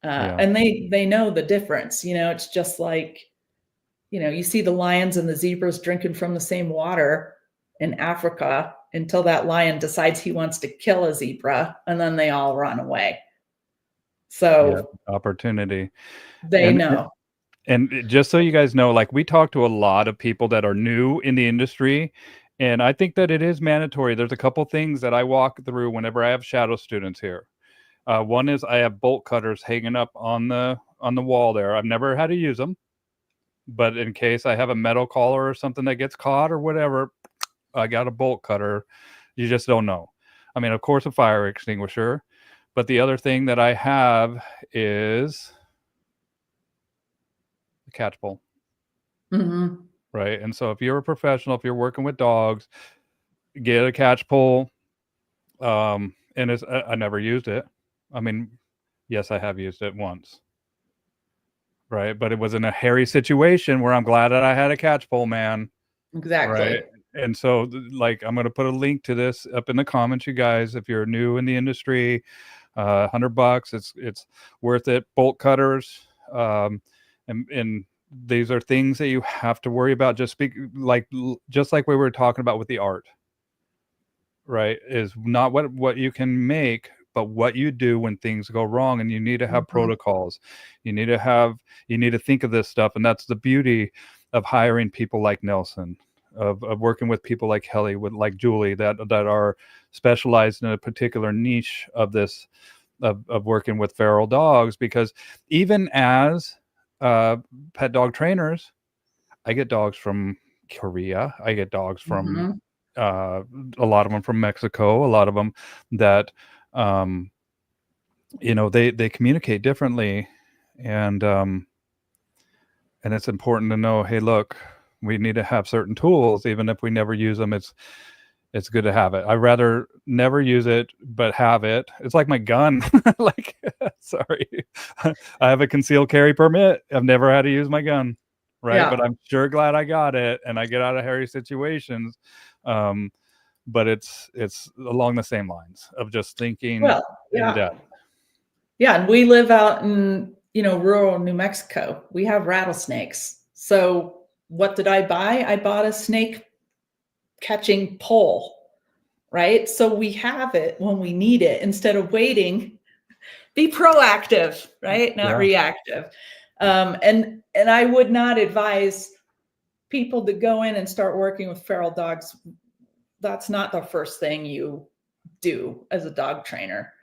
And they know the difference. You know, it's just like, you know, you see the lions and the zebras drinking from the same water in Africa until that lion decides he wants to kill a zebra, and then they all run away. So opportunity. They know. And just so you guys know, like, we talk to a lot of people that are new in the industry, and I think that it is mandatory. There's a couple things that I walk through whenever I have shadow students here. One is I have bolt cutters hanging up on the wall there. I've never had to use them, but in case I have a metal collar or something that gets caught or whatever, I got a bolt cutter. You just don't know. I mean, of course, a fire extinguisher. But the other thing that I have is a catch pole. Mm-hmm. Right. And so if you're a professional, if you're working with dogs, get a catch pole. And I never used it. I mean, yes, I have used it once. Right. But it was in a hairy situation where I'm glad that I had a catch pole, man. Exactly. Right. And so, like, I'm going to put a link to this up in the comments, you guys, if you're new in the industry. $100, it's worth it. Bolt cutters, and these are things that you have to worry about. Just like we were talking about with the art, right? Is not what you can make, but what you do when things go wrong. And you need to have protocols. You need to think of this stuff, and that's the beauty of hiring people like Nelson. Of working with people like Helly, like Julie, that are specialized in a particular niche of this, of working with feral dogs. Because even as pet dog trainers, I get dogs from Korea. I get dogs from a lot of them from Mexico. A lot of them that you know, they communicate differently, and it's important to know, hey, look, we need to have certain tools, even if we never use them. It's good to have it. I'd rather never use it, but have it. It's like my gun. Like, sorry, I have a concealed carry permit. I've never had to use my gun. Right. Yeah. But I'm sure glad I got it, and I get out of hairy situations. but it's along the same lines of just thinking Well, in yeah. depth. Yeah, and we live out in, rural New Mexico. We have rattlesnakes. So what did I buy? I bought a snake catching pole, right? So we have it when we need it instead of waiting. Be proactive, right? Not reactive. And I would not advise people to go in and start working with feral dogs. That's not the first thing you do as a dog trainer.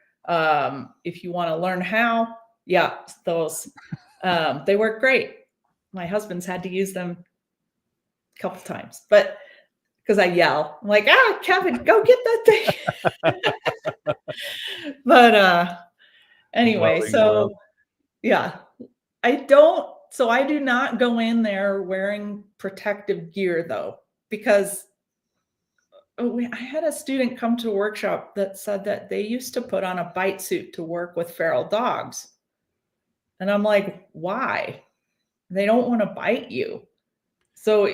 If you want to learn how, yeah, those they work great. My husband's had to use them a couple times, but because I yell, I'm like, Kevin, go get that thing. But anyway, so yeah, I do not go in there wearing protective gear though, because I had a student come to a workshop that said that they used to put on a bite suit to work with feral dogs. And I'm like, why? They don't want to bite you. So,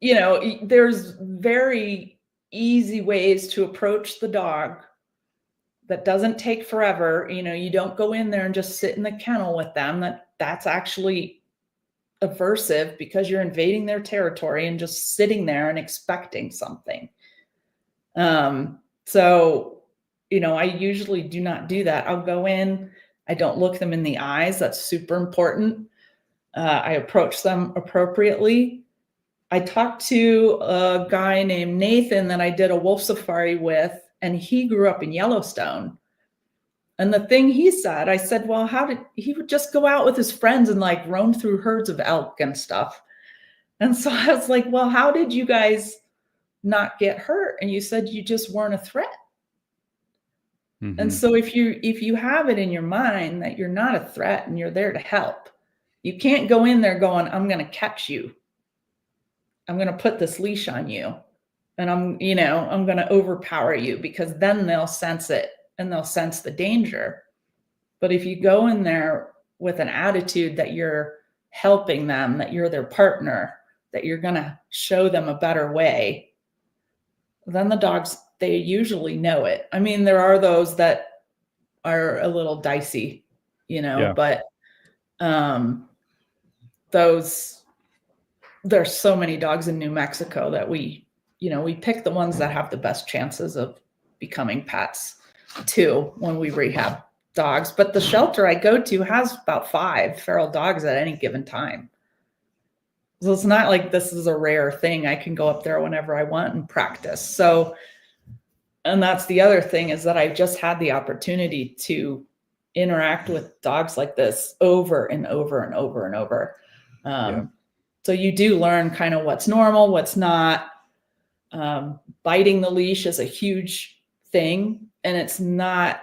there's very easy ways to approach the dog that doesn't take forever. You don't go in there and just sit in the kennel with them. That's actually aversive because you're invading their territory and just sitting there and expecting something. So, I usually do not do that. I'll go in, I don't look them in the eyes. That's super important. I approach them appropriately. I talked to a guy named Nathan that I did a wolf safari with, and he grew up in Yellowstone. And the thing he said, I said, well, he would just go out with his friends and like roam through herds of elk and stuff. And so I was like, well, how did you guys not get hurt? And you said you just weren't a threat. Mm-hmm. And so if you have it in your mind that you're not a threat and you're there to help, you can't go in there going, I'm going to catch you. I'm going to put this leash on you and I'm going to overpower you, because then they'll sense it and they'll sense the danger. But if you go in there with an attitude that you're helping them, that you're their partner, that you're going to show them a better way, then the dogs, they usually know it. I mean, there are those that are a little dicey, but there's so many dogs in New Mexico that we pick the ones that have the best chances of becoming pets too when we rehab dogs. But the shelter I go to has about 5 feral dogs at any given time. So it's not like this is a rare thing. I can go up there whenever I want and practice. So, and that's the other thing, is that I just had the opportunity to interact with dogs like this over and over and over and over. So you do learn kind of what's normal, what's not. Biting the leash is a huge thing. And it's not,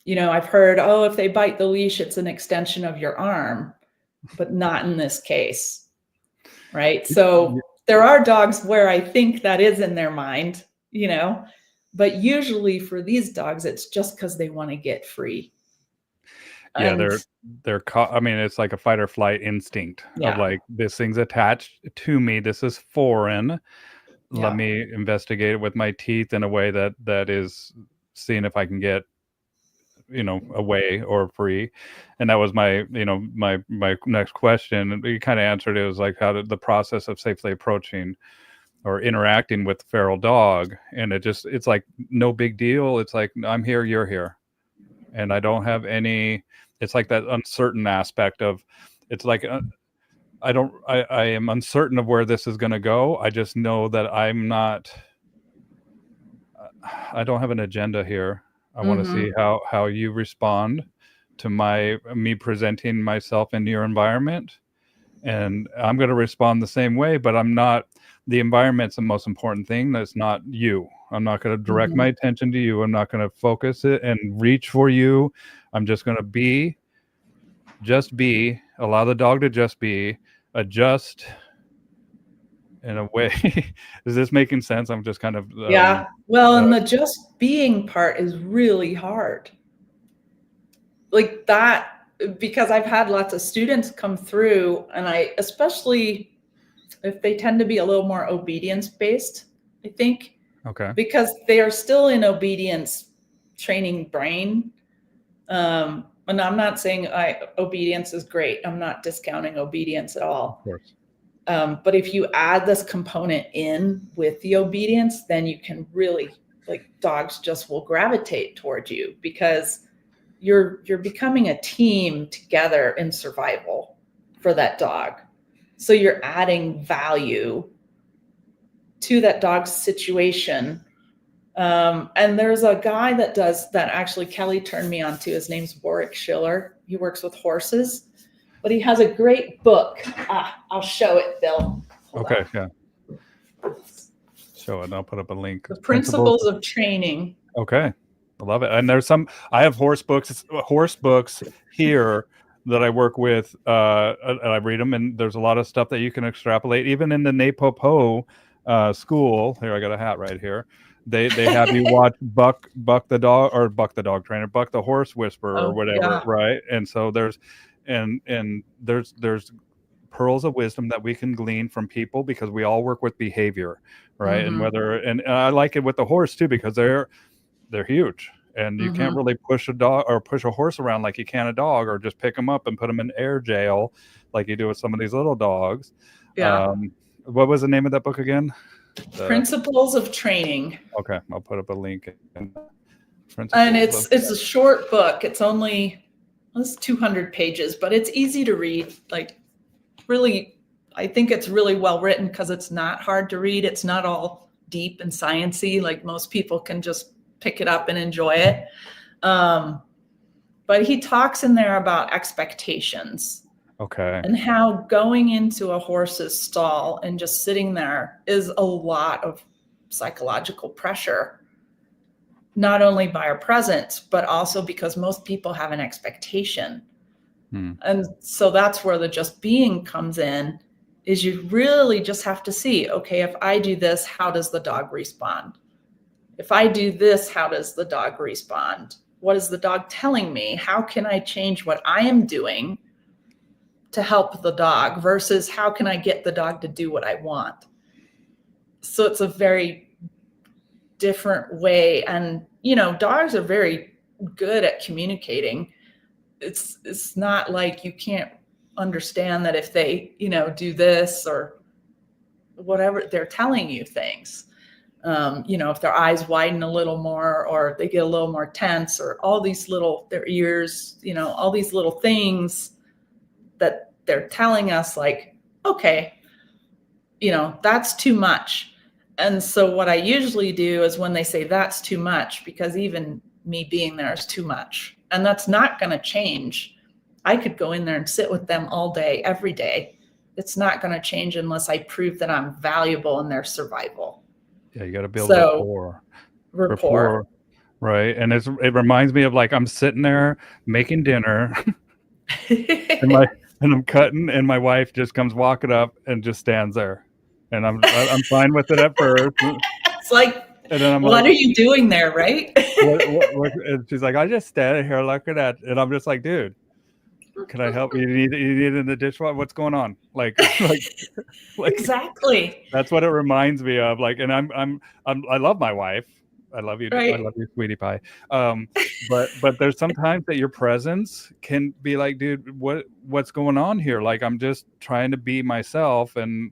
I've heard, if they bite the leash, it's an extension of your arm, but not in this case. Right. So there are dogs where I think that is in their mind, but usually for these dogs, it's just because they want to get free. Yeah, I mean, it's like a fight or flight instinct of like, this thing's attached to me. This is foreign. Let me investigate it with my teeth in a way that is seeing if I can get, away or free. And that was my next question. And you kind of answered it. It was like, how did the process of safely approaching or interacting with the feral dog? And it's like, no big deal. It's like, I'm here, you're here. And I don't have any, it's like that uncertain aspect of, it's like, I am uncertain of where this is going to go. I just know that I don't have an agenda here. I want to see how you respond to me presenting myself in your environment. And I'm going to respond the same way, but the environment's the most important thing. That's not you. I'm not going to direct my attention to you. I'm not going to focus it and reach for you. I'm just going to allow the dog to just be, adjust in a way. Is this making sense? I'm just kind of and the just being part is really hard, like that, because I've had lots of students come through, and especially if they tend to be a little more obedience based I think. Okay. Because they are still in obedience training brain. And I'm not saying obedience is great. I'm not discounting obedience at all. Of course. But if you add this component in with the obedience, then you can really, like, dogs just will gravitate towards you because you're becoming a team together in survival for that dog. So you're adding value to that dog's situation. And there's a guy that does that, actually Kelly turned me on to. His name's Warwick Schiller. He works with horses, but he has a great book. I'll show it, Bill. Hold Okay. on. Yeah. Show it. I'll put up a link. The Principles of Training. Okay. I love it. And there's I have horse books here that I work with. And I read them, and there's a lot of stuff that you can extrapolate. Even in the Napopo school, here, I got a hat right here. They have you watch Buck the dog trainer, Buck the horse whisperer, or whatever, Yeah. right? And so there's pearls of wisdom that we can glean from people, because we all work with behavior, right? Mm-hmm. And I like it with the horse too, because they're huge, and you can't really push a dog or push a horse around like you can a dog, or just pick them up and put them in air jail like you do with some of these little dogs. Yeah. What was the name of that book again? Principles of Training. Okay, I'll put up a link. And it's a short book. It's 200 pages, but it's easy to read. Like, really, I think it's really well written because it's not hard to read. It's not all deep and sciencey. Like, most people can just pick it up and enjoy it. But he talks in there about expectations. Okay. And how going into a horse's stall and just sitting there is a lot of psychological pressure, not only by our presence, but also because most people have an expectation. And so that's where the just being comes in, is you really just have to see, okay, if I do this, how does the dog respond? If I do this, how does the dog respond? What is the dog telling me? How can I change what I am doing to help the dog, versus how can I get the dog to do what I want? So it's a very different way. And, dogs are very good at communicating. It's not like you can't understand that if they, do this or whatever, they're telling you things. If their eyes widen a little more, or they get a little more tense, or all these little, their ears, all these little things that they're telling us, like, okay, that's too much. And so what I usually do is, when they say that's too much, because even me being there is too much, and that's not going to change. I could go in there and sit with them all day, every day. It's not going to change unless I prove that I'm valuable in their survival. Yeah, you got to build rapport. Right. And it reminds me of, like, I'm sitting there making dinner and I'm cutting, and my wife just comes walking up and just stands there, and I'm fine with it at first. It's like, and then I'm what like, are you doing there, right? what? And she's like, I just standing here looking at, and I'm just like, dude, can I help you? You need in the dishwasher? What's going on? Like Exactly. That's what it reminds me of. Like, and I love my wife. I love you. Right. I love you, sweetie pie. But there's sometimes that your presence can be like, dude, what's going on here? Like, I'm just trying to be myself, and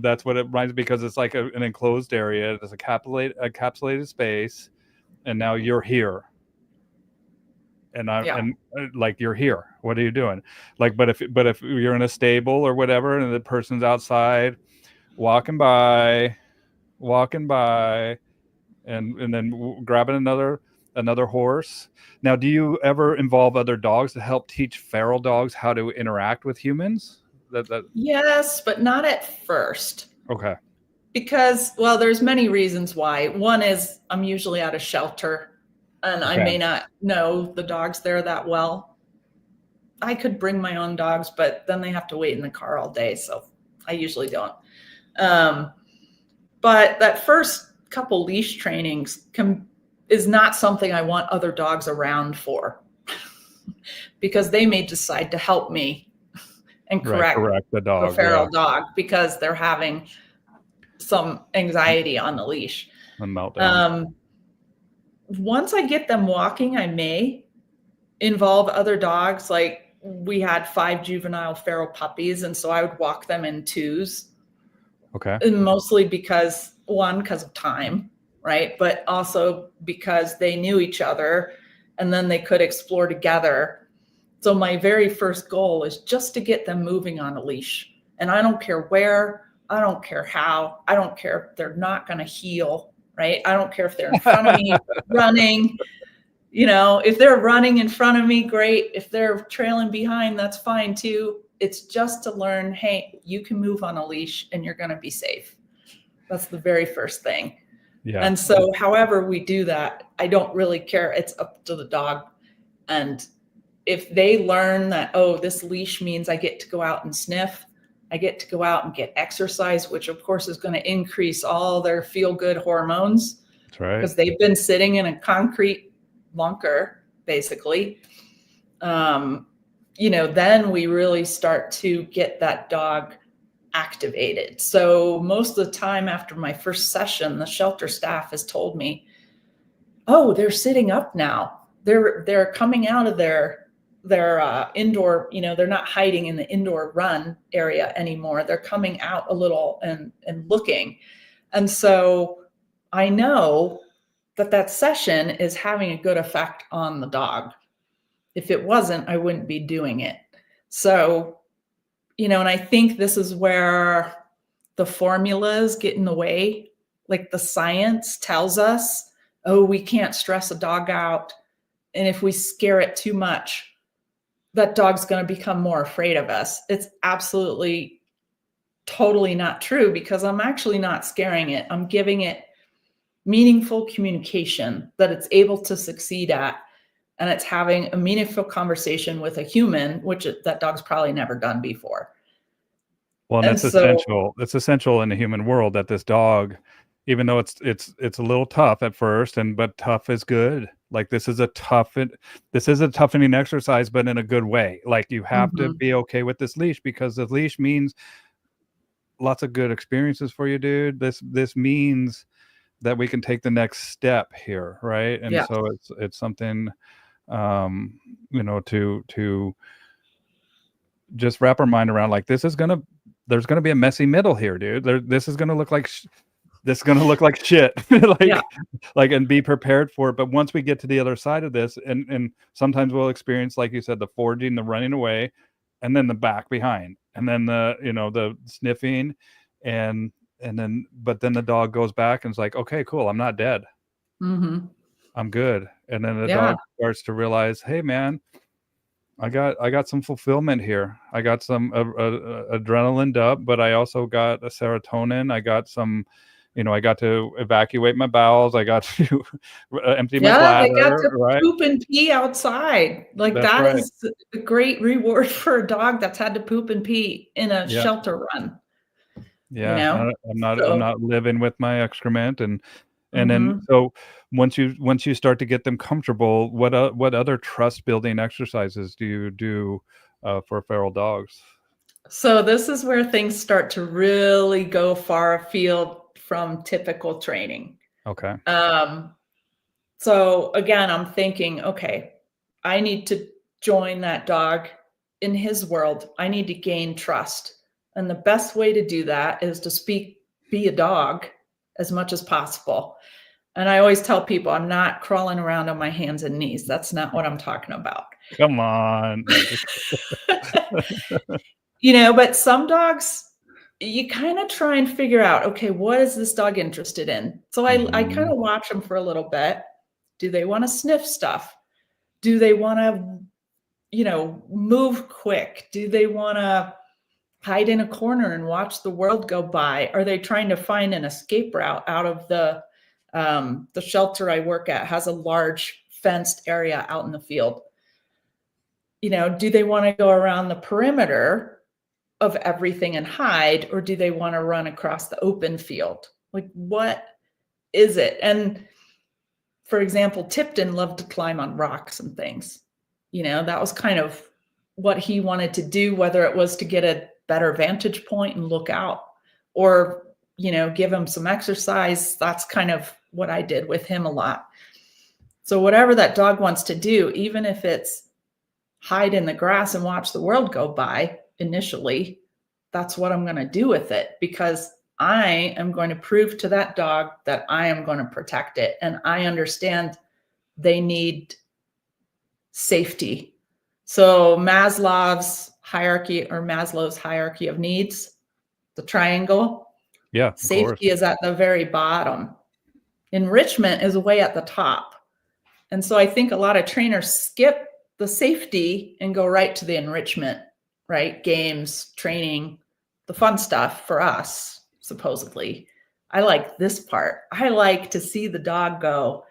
that's what it reminds me, because it's like an enclosed area. There's a encapsulated space, and now you're here. And like, you're here. What are you doing? Like, but if you're in a stable or whatever, and the person's outside walking by, and then grabbing another horse. Now, do you ever involve other dogs to help teach feral dogs how to interact with humans? Yes, but not at first. Okay. Because, well, there's many reasons why. One is I'm usually at a shelter, and I may not know the dogs there that well. I could bring my own dogs, but then they have to wait in the car all day, so I usually don't. But that first couple leash trainings is not something I want other dogs around for, because they may decide to help me and correct the dog, the feral dog, because they're having some anxiety on the leash. The meltdown. Once I get them walking, I may involve other dogs. Like we had 5 juvenile feral puppies, and so I would walk them in twos. Okay. And mostly because of time, right? But also because they knew each other and then they could explore together. So my very first goal is just to get them moving on a leash. And I don't care where, I don't care how, I don't care if they're not going to heel, right? I don't care if they're in front of me running. If they're running in front of me, great. If they're trailing behind, that's fine too. It's just to learn, hey, you can move on a leash and you're going to be safe. That's the very first thing. Yeah. And so however we do that, I don't really care. It's up to the dog. And if they learn that, oh, this leash means I get to go out and sniff, I get to go out and get exercise, which of course is going to increase all their feel-good hormones. That's right. Because they've been sitting in a concrete bunker, basically. Then we really start to get that dog activated. So most of the time after my first session, the shelter staff has told me, oh, they're sitting up now. They're coming out of their indoor, they're not hiding in the indoor run area anymore. They're coming out a little and looking. And so I know that session is having a good effect on the dog. If it wasn't, I wouldn't be doing it. So, and I think this is where the formulas get in the way. Like the science tells us, oh, we can't stress a dog out. And if we scare it too much, that dog's going to become more afraid of us. It's absolutely, totally not true, because I'm actually not scaring it. I'm giving it meaningful communication that it's able to succeed at. And it's having a meaningful conversation with a human, which that dog's probably never done before. Well, and it's essential. It's essential in the human world that this dog, even though it's a little tough at first, but tough is good. Like this is a toughening exercise, but in a good way. Like you have to be okay with this leash, because the leash means lots of good experiences for you, dude. This means that we can take the next step here, right? And so it's something, to just wrap our mind around. Like there's gonna be a messy middle here, dude. This is gonna look like shit. Like, and be prepared for it. But once we get to the other side of this, and sometimes we'll experience, like you said, the foraging, the running away, and then the back behind, and then the sniffing, but then the dog goes back and is like, okay, cool, I'm not dead. I'm good. And then the dog starts to realize, hey man, I got some fulfillment here. I got some adrenaline up, but I also got a serotonin. I got some, I got to evacuate my bowels. I got to empty my bladder. They got to poop and pee outside. Like that is a great reward for a dog that's had to poop and pee in a shelter run. Yeah, I'm not living with my excrement, and then so once you start to get them comfortable, what other trust building exercises do you do for feral dogs? So this is where things start to really go far afield from typical training. Okay. So again, I'm thinking, okay, I need to join that dog in his world. I need to gain trust. And the best way to do that is to be a dog as much as possible. And I always tell people, I'm not crawling around on my hands and knees. That's not what I'm talking about. Come on. But some dogs, you kind of try and figure out, okay, what is this dog interested in? So I kind of watch them for a little bit. Do they want to sniff stuff? Do they want to, move quick? Do they want to hide in a corner and watch the world go by? Are they trying to find an escape route out of the shelter I work at has a large fenced area out in the field? Do they want to go around the perimeter of everything and hide, or do they want to run across the open field? Like, what is it? And for example, Tipton loved to climb on rocks and things. That was kind of what he wanted to do, whether it was to get a better vantage point and look out, or give him some exercise. That's kind of what I did with him a lot. So whatever that dog wants to do, even if it's hide in the grass and watch the world go by initially, that's what I'm going to do with it, because I am going to prove to that dog that I am going to protect it. And I understand they need safety. So Maslow's hierarchy of needs, the triangle, Yeah, of course. safety is at the very bottom. Enrichment is way at the top. And so I think a lot of trainers skip the safety and go right to the enrichment, right? Games, training, the fun stuff for us, supposedly. I like this part. I like to see the dog go,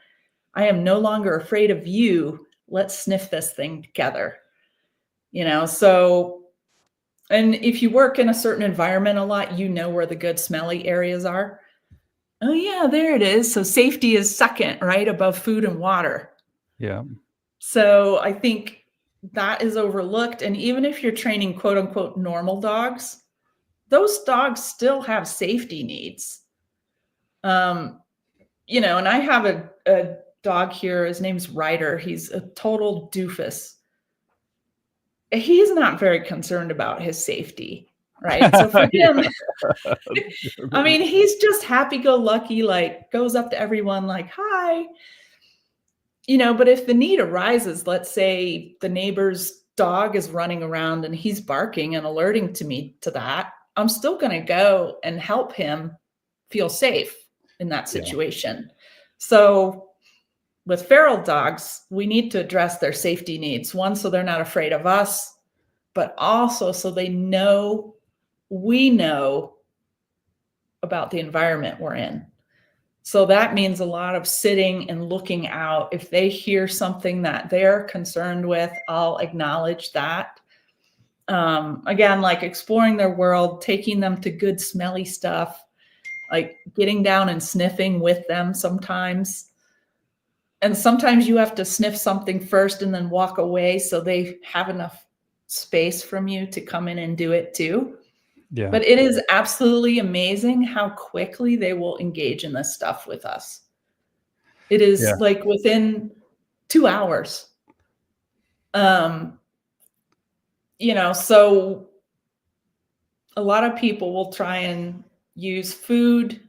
I am no longer afraid of you. Let's sniff this thing together. So, and if you work in a certain environment a lot, where the good smelly areas are. Oh yeah, there it is. So safety is second, right? Above food and water. Yeah. So I think that is overlooked. And even if you're training quote unquote normal dogs, those dogs still have safety needs. And I have a dog here. His name's Ryder. He's a total doofus. He's not very concerned about his safety, right? So for him, I mean, he's just happy-go-lucky, like goes up to everyone like, hi. But if the need arises, let's say the neighbor's dog is running around and he's barking and alerting to me to that, I'm still going to go and help him feel safe in that situation. Yeah. So with feral dogs, we need to address their safety needs. One, so they're not afraid of us, but also so we know about the environment we're in. So that means a lot of sitting and looking out. If they hear something that they're concerned with, I'll acknowledge that. Again, like exploring their world, taking them to good smelly stuff, like getting down and sniffing with them sometimes. And sometimes you have to sniff something first and then walk away so they have enough space from you to come in and do it too. Yeah. But it is absolutely amazing how quickly they will engage in this stuff with us. It is like within 2 hours. So a lot of people will try and use food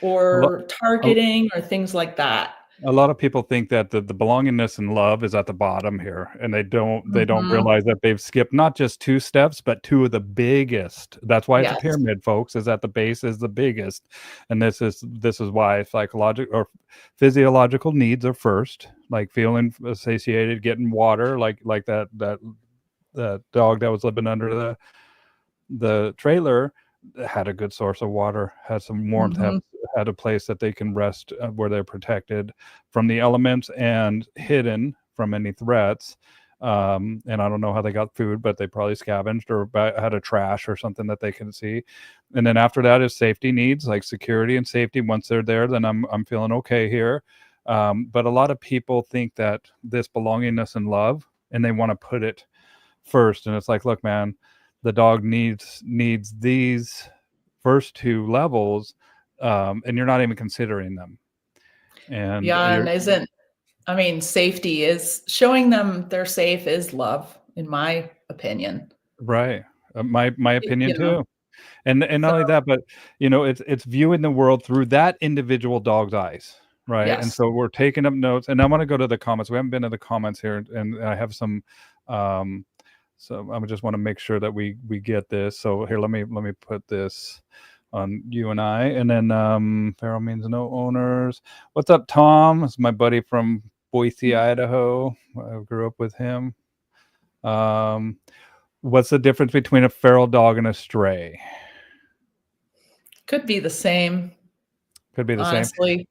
or targeting or things like that. A lot of people think that the belongingness and love is at the bottom here, and they don't realize that they've skipped not just 2 steps, but 2 of the biggest. That's why it's a pyramid, folks, is that the base is the biggest. And this is why psychological or physiological needs are first, like feeling satiated, getting water, like that dog that was living under the trailer had a good source of water, had some warmth, had a place that they can rest where they're protected from the elements and hidden from any threats. And I don't know how they got food, but they probably scavenged or had a trash or something that they can see. And then after that is safety needs, like security and safety. Once they're there, then I'm feeling okay here. But a lot of people think that this belongingness and love, and they want to put it first. And it's like, look, man, the dog needs these first 2 levels, and you're not even considering them. And safety is showing them they're safe is love, in my opinion. Right. My opinion too. And not only that, but it's viewing the world through that individual dog's eyes. Right. Yes. And so we're taking up notes, and I want to go to the comments. We haven't been in the comments here, and I have some, so I just want to make sure that we get this. So here, let me put this on you and I, and then feral means no owners. What's up, Tom? It's my buddy from Boise, Idaho. I grew up with him. What's the difference between a feral dog and a stray? Could be the same. Could be the same. Honestly,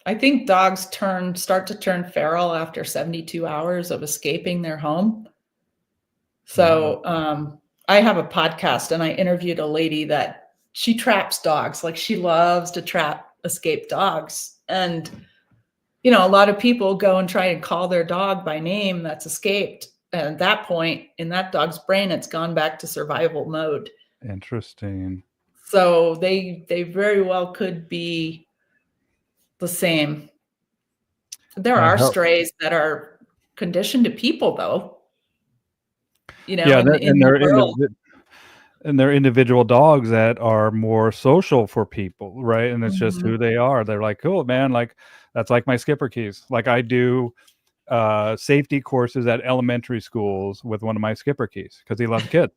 I think dogs start to turn feral after 72 hours of escaping their home. So I have a podcast, and I interviewed a lady that she traps dogs. Like, she loves to trap escaped dogs. And, a lot of people go and try and call their dog by name that's escaped. And at that point, in that dog's brain, it's gone back to survival mode. Interesting. So they very well could be the same. There I are hope. strays that are conditioned to people, though. You know, Yeah, in the world. and they're individual dogs that are more social for people, right? And it's just Mhm. who they are. They're like, cool, man. Like that's like my skipper keys. Like I do safety courses at elementary schools with one of my skipper keys because he loves kids,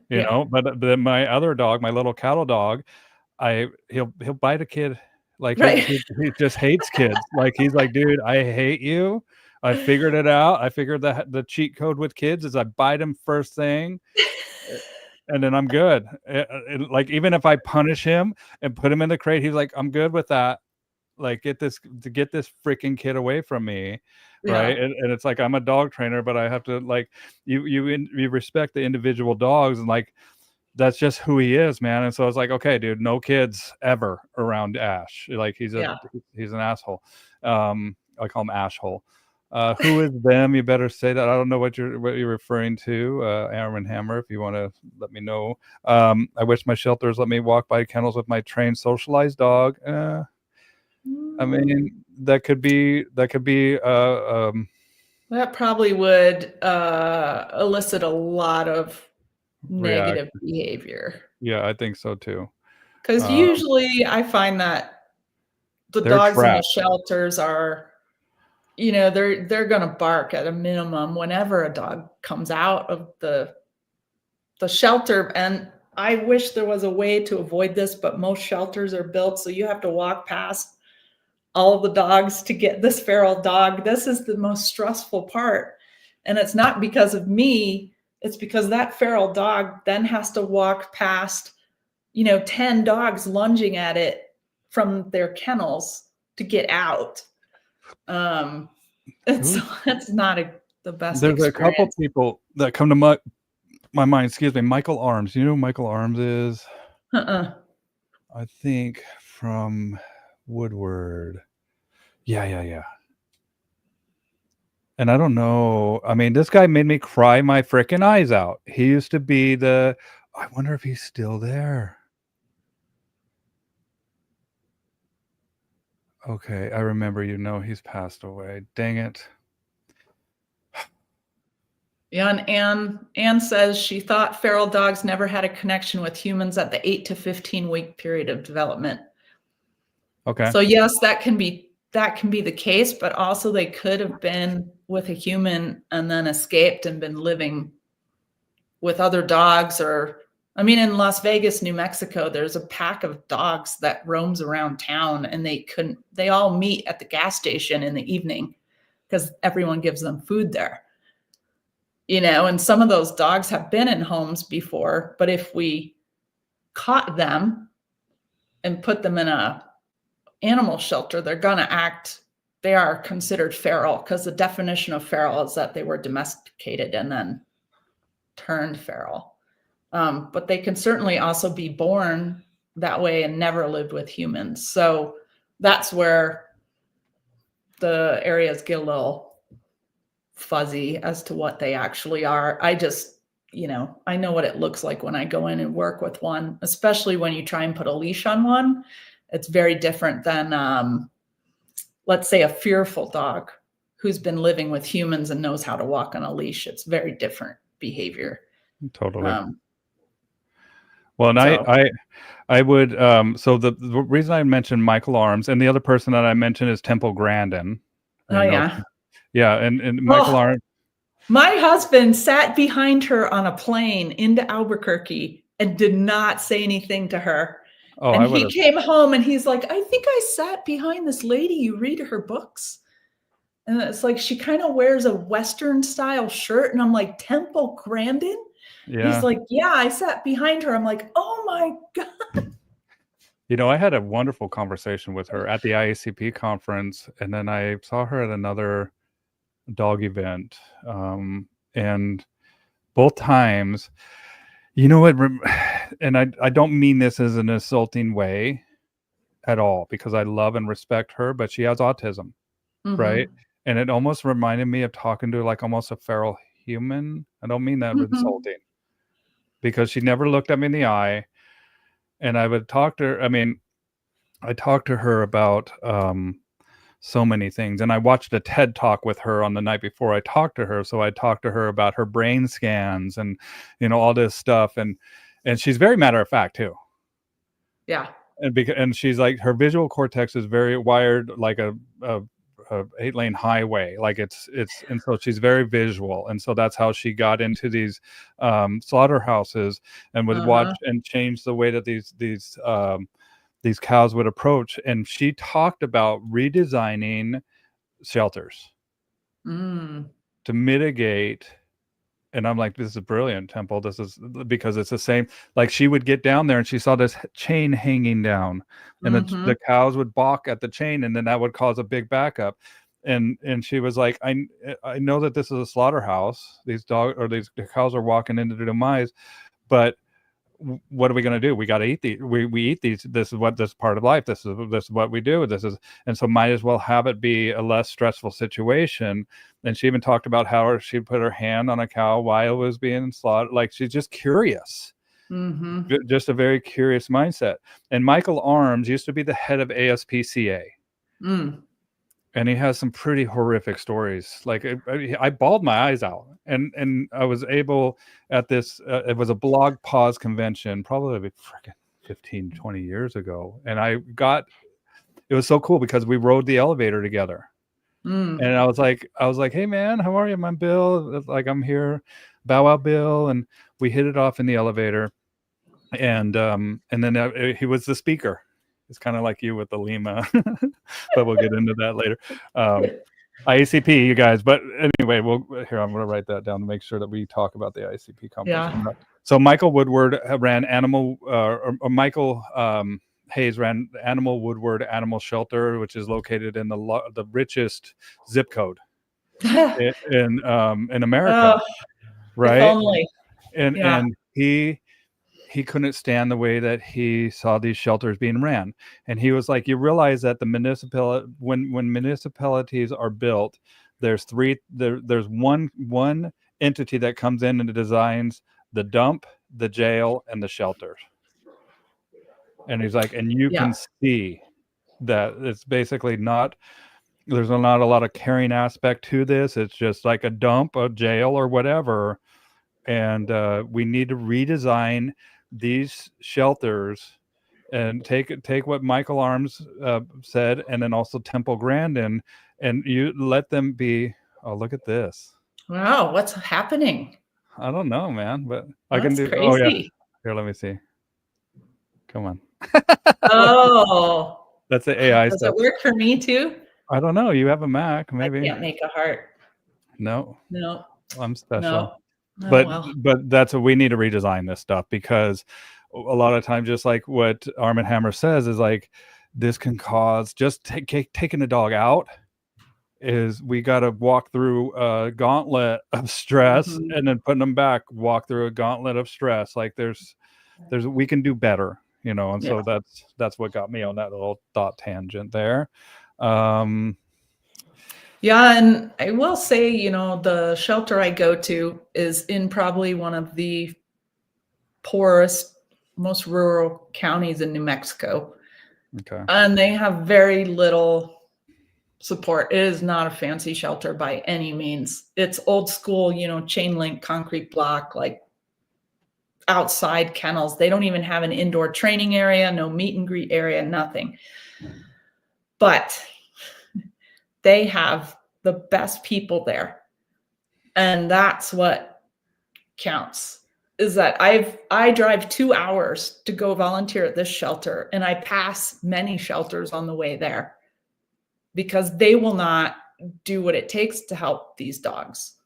you Yeah. know. But my other dog, my little cattle dog, he'll bite a kid. Like Right. he just hates kids. Like he's like, dude, I hate you. I figured it out. I figured the cheat code with kids is I bite him first thing, and then I'm good. Like even if I punish him and put him in the crate, he's like, I'm good with that. Like get this freaking kid away from me, right? Yeah. And it's like I'm a dog trainer, but I have to like you respect the individual dogs, and like that's just who he is, man. And so it's like, okay, dude, no kids ever around Ash. Like he's Yeah. an asshole. I call him Ashhole. Who is them? You better say that. I don't know what you're referring to. Arm and Hammer, if you want to let me know. I wish my shelters let me walk by kennels with my trained socialized dog. I mean, that could be That probably would elicit a lot of react. negative behavior. Yeah, I think so too. Because Uh, usually I find that the they're dogs in the trapped. shelters are, you know, they're going to bark at a minimum whenever a dog comes out of the shelter. And I wish there was a way to avoid this, but most shelters are built so you have to walk past all the dogs to get this feral dog. This is the most stressful part. And it's not because of me, it's because that feral dog then has to walk past, you know, 10 dogs lunging at it from their kennels to get out. It's Who's it's not the best There's a couple experience. people that come to my mind. Excuse me, Michael Arms. You know who Michael Arms is? Uh-uh. I think from Woodward. Yeah. And I don't know. I mean, this guy made me cry my freaking eyes out. He used to be I wonder if he's still there. Okay, I remember. He's passed away. Dang it. Yeah, and Anne says she thought feral dogs never had a connection with humans at the 8 to 15 week period of development. Okay. So yes, that can be the case, but also they could have been with a human and then escaped and been living with other dogs. Or I mean, in Las Vegas, New Mexico, there's a pack of dogs that roams around town, and they all meet at the gas station in the evening because everyone gives them food there. You know, and some of those dogs have been in homes before, but if we caught them and put them in a animal shelter, they are considered feral, because the definition of feral is that they were domesticated and then turned feral. But they can certainly also be born that way and never lived with humans. So that's where the areas get a little fuzzy as to what they actually are. I just, you know, I know what it looks like when I go in and work with one, especially when you try and put a leash on one. It's very different than, let's say, a fearful dog who's been living with humans and knows how to walk on a leash. It's very different behavior. Totally. Um, Well, and so, I would so the reason I mentioned Michael Arms, and the other person that I mentioned is Temple Grandin. oh You know, yeah. yeah, and Michael Oh, Arms. my husband sat behind her on a plane into Albuquerque and did not say anything to her. Oh, And I would he have. came home and he's like, I think I sat behind this lady. You read her books. And it's like, she kind of wears a Western style shirt. And I'm like, Temple Grandin? He's Yeah. like, yeah, I sat behind her. I'm like, oh my God. You know, I had a wonderful conversation with her at the IACP conference, and then I saw her at another dog event. And both times, you know what, and I don't mean this as an insulting way at all, because I love and respect her, but she has autism, right? Mm-hmm. And it almost reminded me of talking to like almost a feral human. I don't mean that Mm-hmm. insulting, because she never looked at me in the eye. and I would talk to her. I mean, I talked to her about so many things, and I watched a TED talk with her on the night before I talked to her. So I talked to her about her brain scans and, you know, all this stuff, and she's very matter of fact too. Yeah. And she's like, her visual cortex is very wired like a 8-lane highway, like it's and so she's very visual, and so that's how she got into these slaughterhouses and would watch and change the way that these cows would approach. And she talked about redesigning shelters to mitigate. And I'm like, this is brilliant, Temple. This is because it's the same. Like, she would get down there and she saw this chain hanging down, and the cows would balk at the chain, and then that would cause a big backup. And she was like, I know that this is a slaughterhouse. These cows are walking into their demise, but what are we going to do? We got to eat these. We eat these. This is part of life. This is what we do. And so might as well have it be a less stressful situation. And she even talked about how she put her hand on a cow while it was being slaughtered. Like, she's just curious, just a very curious mindset. And Michael Arms used to be the head of ASPCA. And he has some pretty horrific stories. Like, I bawled my eyes out, and I was able at this, it was a blog pause convention, probably freaking 15, 20 years ago. And it was so cool because we rode the elevator together. And I was like, hey man, how are you? I'm Bill. Like, I'm here, Bow Wow Bill. And we hit it off in the elevator. And then he was the speaker. It's kind of like you with the Lima, but we'll get into that later. IACP, you guys. But anyway, I'm going to write that down to make sure that we talk about the IACP conversation. Yeah. So Michael Woodward ran Michael Hayes ran Animal Woodward Animal Shelter, which is located in the richest zip code in America, right? If only. And he couldn't stand the way that he saw these shelters being ran. And he was like, you realize that when municipalities are built, there's one entity that comes in and designs the dump, the jail, and the shelters. And he's like, and you can see that it's basically there's not a lot of caring aspect to this. It's just like a dump, a jail, or whatever. And we need to redesign these shelters and take what Michael Arms said, and then also Temple Grandin, and you let them be. Oh, look at this! Wow, what's happening? I don't know, man, but I can do. Crazy. Oh yeah, here, let me see. Come on. Oh, that's the AI Does stuff. Does it work for me too? I don't know. You have a Mac, maybe. I can't make a heart. No. I'm special. No. But that's what we need to redesign this stuff, because a lot of times, just like what Arm & Hammer says, is like, this can cause just taking a dog out is, we got to walk through a gauntlet of stress, and then putting them back, walk through a gauntlet of stress. Like, we can do better, you know. And so that's what got me on that little thought tangent there. Yeah, and I will say, you know, the shelter I go to is in probably one of the poorest, most rural counties in New Mexico. Okay. And they have very little support. It is not a fancy shelter by any means. It's old school, you know, chain link concrete block, like outside kennels. They don't even have an indoor training area, no meet and greet area, nothing. But they have the best people there. And that's what counts, is that I drive 2 hours to go volunteer at this shelter, and I pass many shelters on the way there, because they will not do what it takes to help these dogs.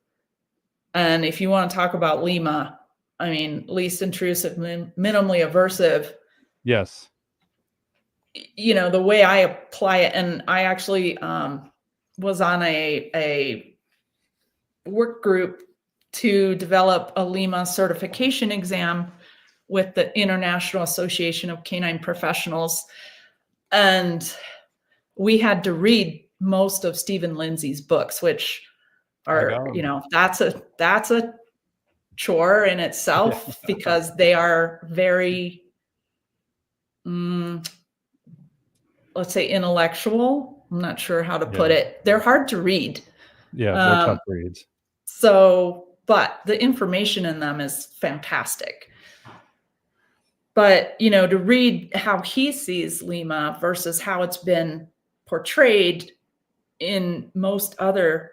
And if you want to talk about Lima, I mean, least intrusive, minimally aversive. Yes. You know, the way I apply it, and I actually was on a work group to develop a Lima certification exam with the International Association of Canine Professionals. And we had to read most of Stephen Lindsay's books, which are, you know, that's a chore in itself, because they are very let's say intellectual. I'm not sure how to put it. They're hard to read. Yeah, they're tough breeds. So, but the information in them is fantastic. But, to read how he sees Lima versus how it's been portrayed in most other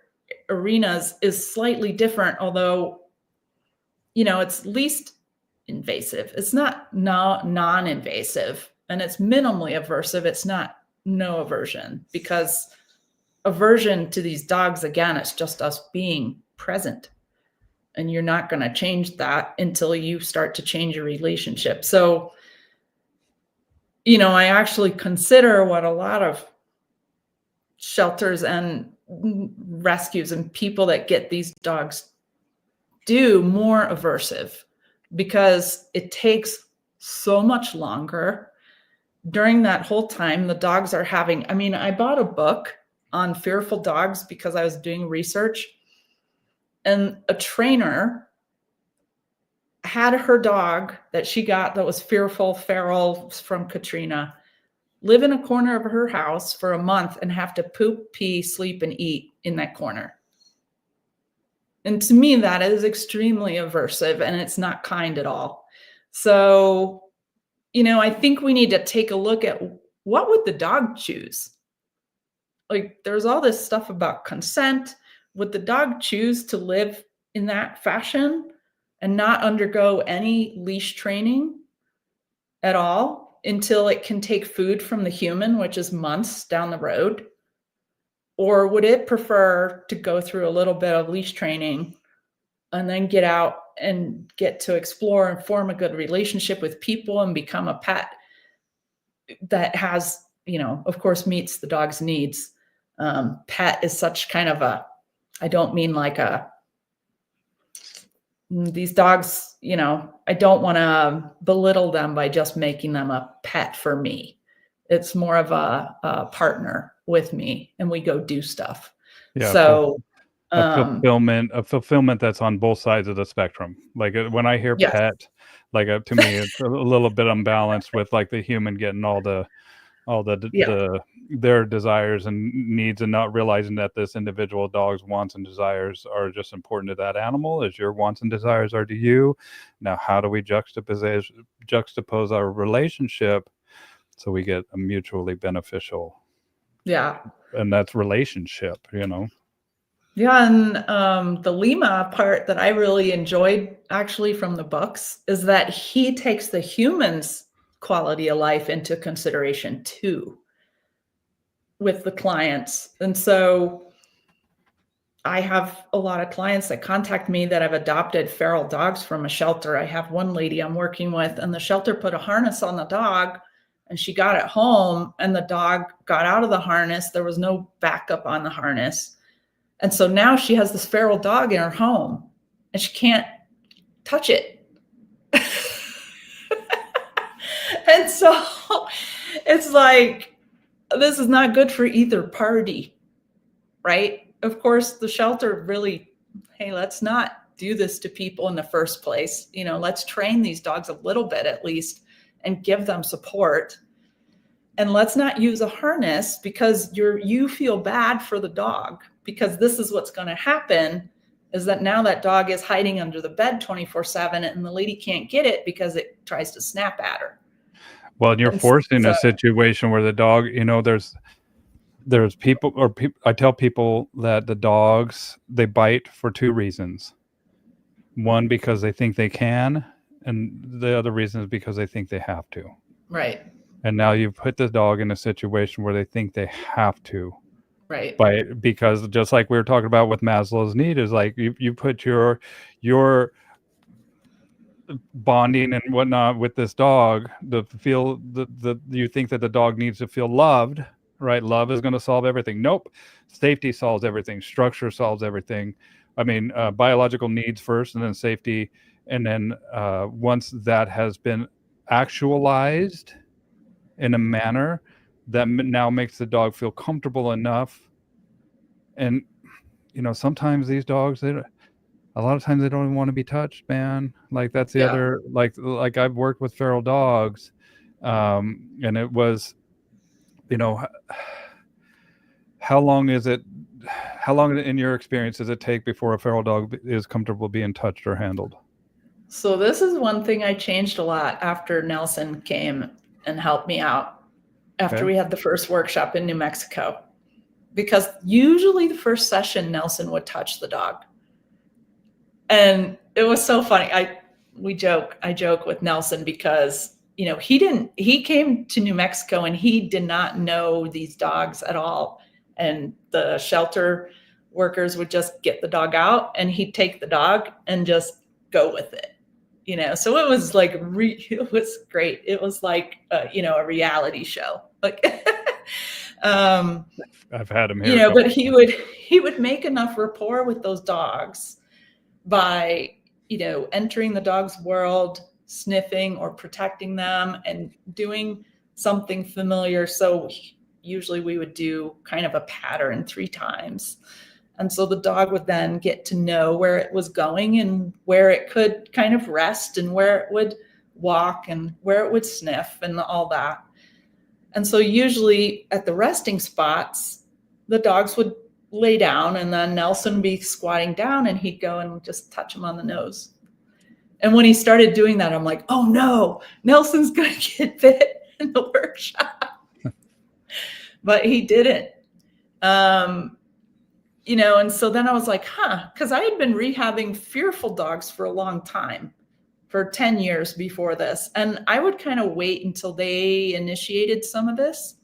arenas is slightly different, although, it's least invasive. It's not non-invasive, and it's minimally aversive. It's not no aversion, because aversion to these dogs, again, it's just us being present. And you're not going to change that until you start to change your relationship. So, I actually consider what a lot of shelters and rescues and people that get these dogs do more aversive, because it takes so much longer. During that whole time, the dogs are having, I bought a book on fearful dogs because I was doing research, and a trainer had her dog that she got that was fearful, feral, from Katrina, live in a corner of her house for a month and have to poop, pee, sleep, and eat in that corner. And to me, that is extremely aversive, and it's not kind at all. So, I think we need to take a look at what would the dog choose? Like, there's all this stuff about consent. Would the dog choose to live in that fashion and not undergo any leash training at all until it can take food from the human, which is months down the road? Or would it prefer to go through a little bit of leash training and then get out and get to explore and form a good relationship with people and become a pet that has, of course, meets the dog's needs? Pet is such kind of I don't mean like these dogs, I don't want to belittle them by just making them a pet for me. It's more of a partner with me, and we go do stuff. Yeah. So a fulfillment that's on both sides of the spectrum. Like when I hear yes. pet, like to me, it's a little bit unbalanced with like the human getting all the their desires and needs, and not realizing that this individual dog's wants and desires are just important to that animal as your wants and desires are to you. Now, how do we juxtapose our relationship so we get a mutually beneficial? Yeah. And that's relationship, Yeah, and the Lima part that I really enjoyed actually from the books is that he takes the human's quality of life into consideration too with the clients. And so I have a lot of clients that contact me that have adopted feral dogs from a shelter. I have one lady I'm working with, and the shelter put a harness on the dog, and she got it home, and the dog got out of the harness. There was no backup on the harness. And so now she has this feral dog in her home, and she can't touch it. And so it's like, this is not good for either party, right? Of course, the shelter really, hey, let's not do this to people in the first place. Let's train these dogs a little bit at least and give them support. And let's not use a harness because you feel bad for the dog, because this is what's going to happen, is that now that dog is hiding under the bed 24/7, and the lady can't get it because it tries to snap at her. Well, and you're forcing a situation where the dog, there's people, I tell people that the dogs, they bite for two reasons. One, because they think they can, and the other reason is because they think they have to. Right. And now you've put the dog in a situation where they think they have to. Right. Because just like we were talking about with Maslow's need, is like you put your bonding and whatnot with this dog, you think that the dog needs to feel loved, right? Love is going to solve everything. Nope. Safety solves everything. Structure solves everything. Biological needs first, and then safety. And then once that has been actualized in a manner that now makes the dog feel comfortable enough. And, sometimes these dogs, a lot of times they don't even want to be touched, man. Like that's the other, like I've worked with feral dogs, And it was, how long in your experience does it take before a feral dog is comfortable being touched or handled? So this is one thing I changed a lot after Nelson came and helped me out after we had the first workshop in New Mexico, because usually the first session Nelson would touch the dog. And it was so funny. I joke with Nelson because, he came to New Mexico and he did not know these dogs at all. And the shelter workers would just get the dog out and he'd take the dog and just go with it. So it was like, it was great. It was like, a reality show. Like, I've had him here. But he would make enough rapport with those dogs by, entering the dog's world, sniffing or protecting them and doing something familiar. So usually we would do kind of a pattern 3 times. And so the dog would then get to know where it was going and where it could kind of rest and where it would walk and where it would sniff and all that. And so usually at the resting spots, the dogs would lay down and then Nelson would be squatting down and he'd go and just touch him on the nose. And when he started doing that, I'm like, oh no, Nelson's going to get bit in the workshop. But he didn't. And so then I was like, because I had been rehabbing fearful dogs for a long time, for 10 years before this. And I would kind of wait until they initiated some of this.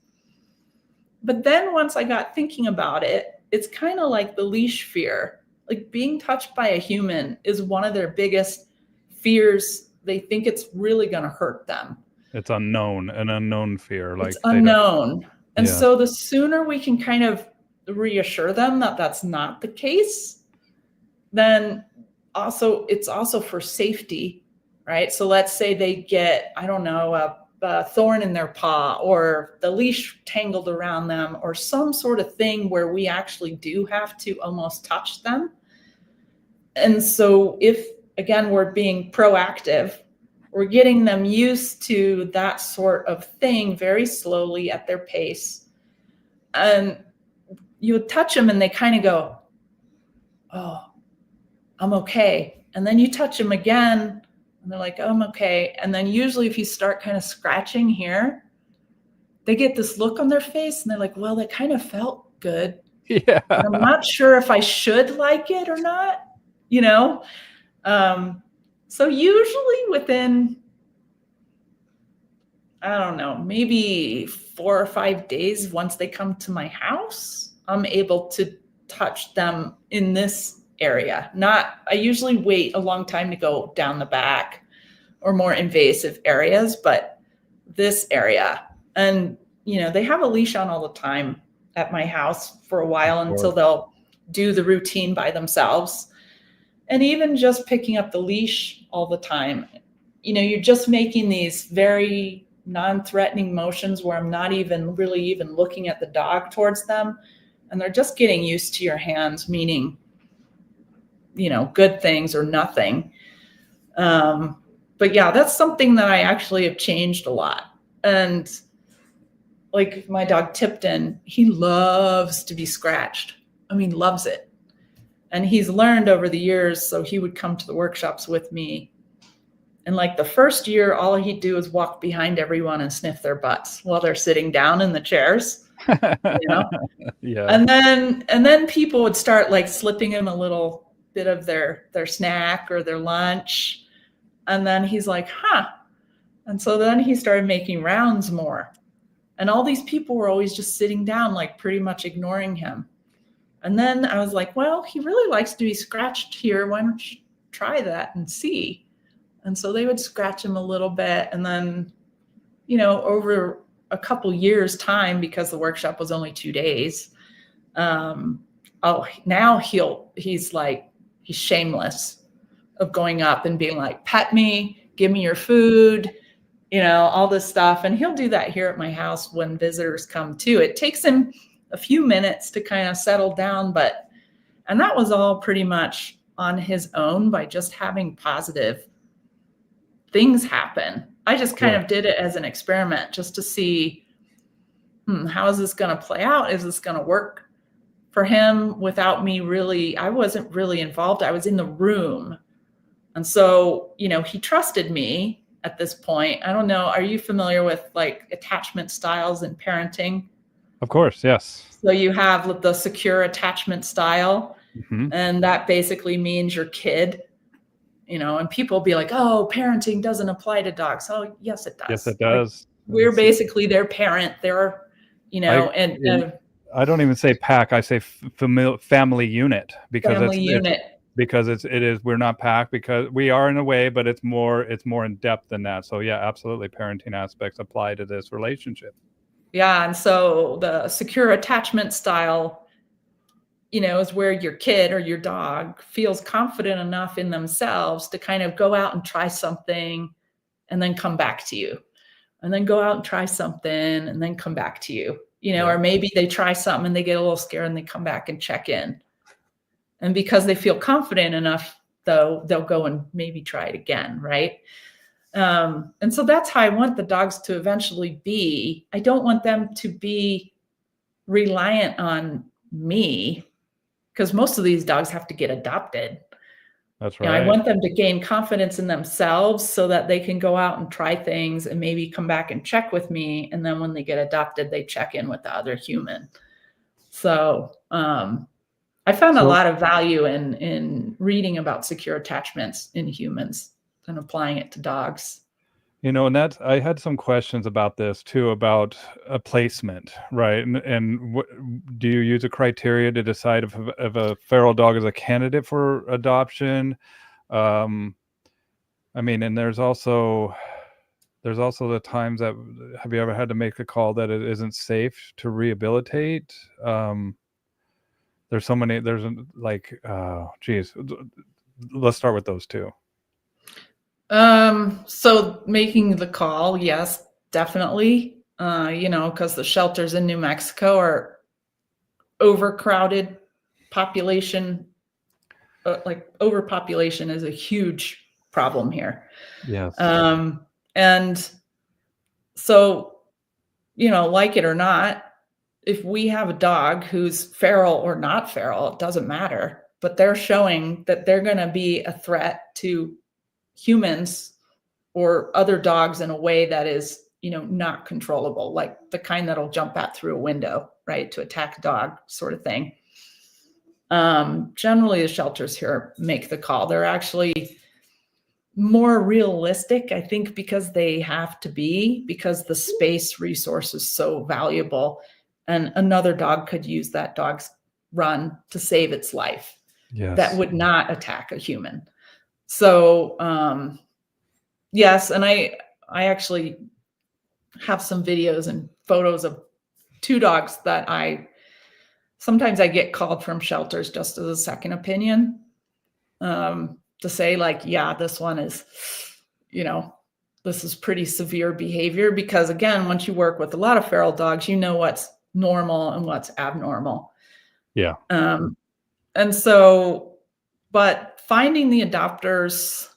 But then once I got thinking about it, it's kind of like the leash fear. Like being touched by a human is one of their biggest fears. They think it's really going to hurt them. It's an unknown fear. Like it's unknown. And so the sooner we can kind of reassure them that that's not the case, then it's also for safety, right? So let's say they get, I don't know, a thorn in their paw or the leash tangled around them or some sort of thing where we actually do have to almost touch them. And so if, again, we're being proactive, we're getting them used to that sort of thing very slowly at their pace. And you would touch them and they kind of go, oh, I'm okay. And then you touch them again and they're like, oh, I'm okay. And then usually if you start kind of scratching here, they get this look on their face and they're like, well, that kind of felt good. Yeah. I'm not sure if I should like it or not, So usually within, I don't know, maybe 4 or 5 days, once they come to my house, I'm able to touch them in this area. I usually wait a long time to go down the back or more invasive areas, but this area. And, they have a leash on all the time at my house for a while until they'll do the routine by themselves. And even just picking up the leash all the time, you're just making these very non-threatening motions where I'm not even looking at the dog towards them. And they're just getting used to your hands, meaning, good things or nothing. But yeah, that's something that I actually have changed a lot. And like my dog Tipton, he loves to be scratched. Loves it. And he's learned over the years, so he would come to the workshops with me. And like the first year, all he'd do is walk behind everyone and sniff their butts while they're sitting down in the chairs. Yeah. And then people would start like slipping him a little bit of their snack or their lunch. And then he's like, And so then he started making rounds more. And all these people were always just sitting down, like pretty much ignoring him. And then I was like, well, he really likes to be scratched here. Why don't you try that and see? And so they would scratch him a little bit. And then, over a couple years time, because the workshop was only 2 days. Now he's shameless of going up and being like, pet me, give me your food, all this stuff. And he'll do that here at my house when visitors come too. It takes him a few minutes to kind of settle down, and that was all pretty much on his own by just having positive things happen. I just kind of did it as an experiment just to see, how is this going to play out? Is this going to work for him without me really? I wasn't really involved. I was in the room. And so, he trusted me at this point. I don't know. Are you familiar with like attachment styles in parenting? Of course, yes. So you have the secure attachment style, Mm-hmm. and that basically means your kid, and people be like, oh, parenting doesn't apply to dogs. Oh, yes, it does. Yes, it does. Like, we're basically their parent. They're, I don't even say pack. I say family unit because we're not pack because we are in a way, but it's more in depth than that. So yeah, absolutely. Parenting aspects apply to this relationship. Yeah. And so the secure attachment style, is where your kid or your dog feels confident enough in themselves to kind of go out and try something and then come back to you, and then go out and try something and then come back to you, or maybe they try something and they get a little scared and they come back and check in. And because they feel confident enough, though, they'll go and maybe try it again. Right. And so that's how I want the dogs to eventually be. I don't want them to be reliant on me, because most of these dogs have to get adopted. That's right. I want them to gain confidence in themselves so that they can go out and try things and maybe come back and check with me. And then when they get adopted, they check in with the other human. So I found a lot of value in reading about secure attachments in humans and applying it to dogs. And I had some questions about this too, about a placement, right? And do you use a criteria to decide if a feral dog is a candidate for adoption? And there's also the times that, have you ever had to make a call that it isn't safe to rehabilitate? There's so many, let's start with those two. So making the call, yes, definitely. Because the shelters in New Mexico are overcrowded population. Overpopulation is a huge problem here. Yes. And so, like it or not, if we have a dog who's feral or not feral, it doesn't matter, but they're showing that they're going to be a threat to humans or other dogs in a way that is, not controllable, like the kind that'll jump out through a window, right, to attack a dog sort of thing. Generally, the shelters here make the call. They're actually more realistic, I think, because they have to be, because the space resource is so valuable, and another dog could use that dog's run to save its life. Yes. That would not attack a human. So, yes. And I actually have some videos and photos of two dogs that sometimes I get called from shelters just as a second opinion, to say like, yeah, this one is, this is pretty severe behavior, because again, once you work with a lot of feral dogs, what's normal and what's abnormal. Yeah. And so, but finding the adopters,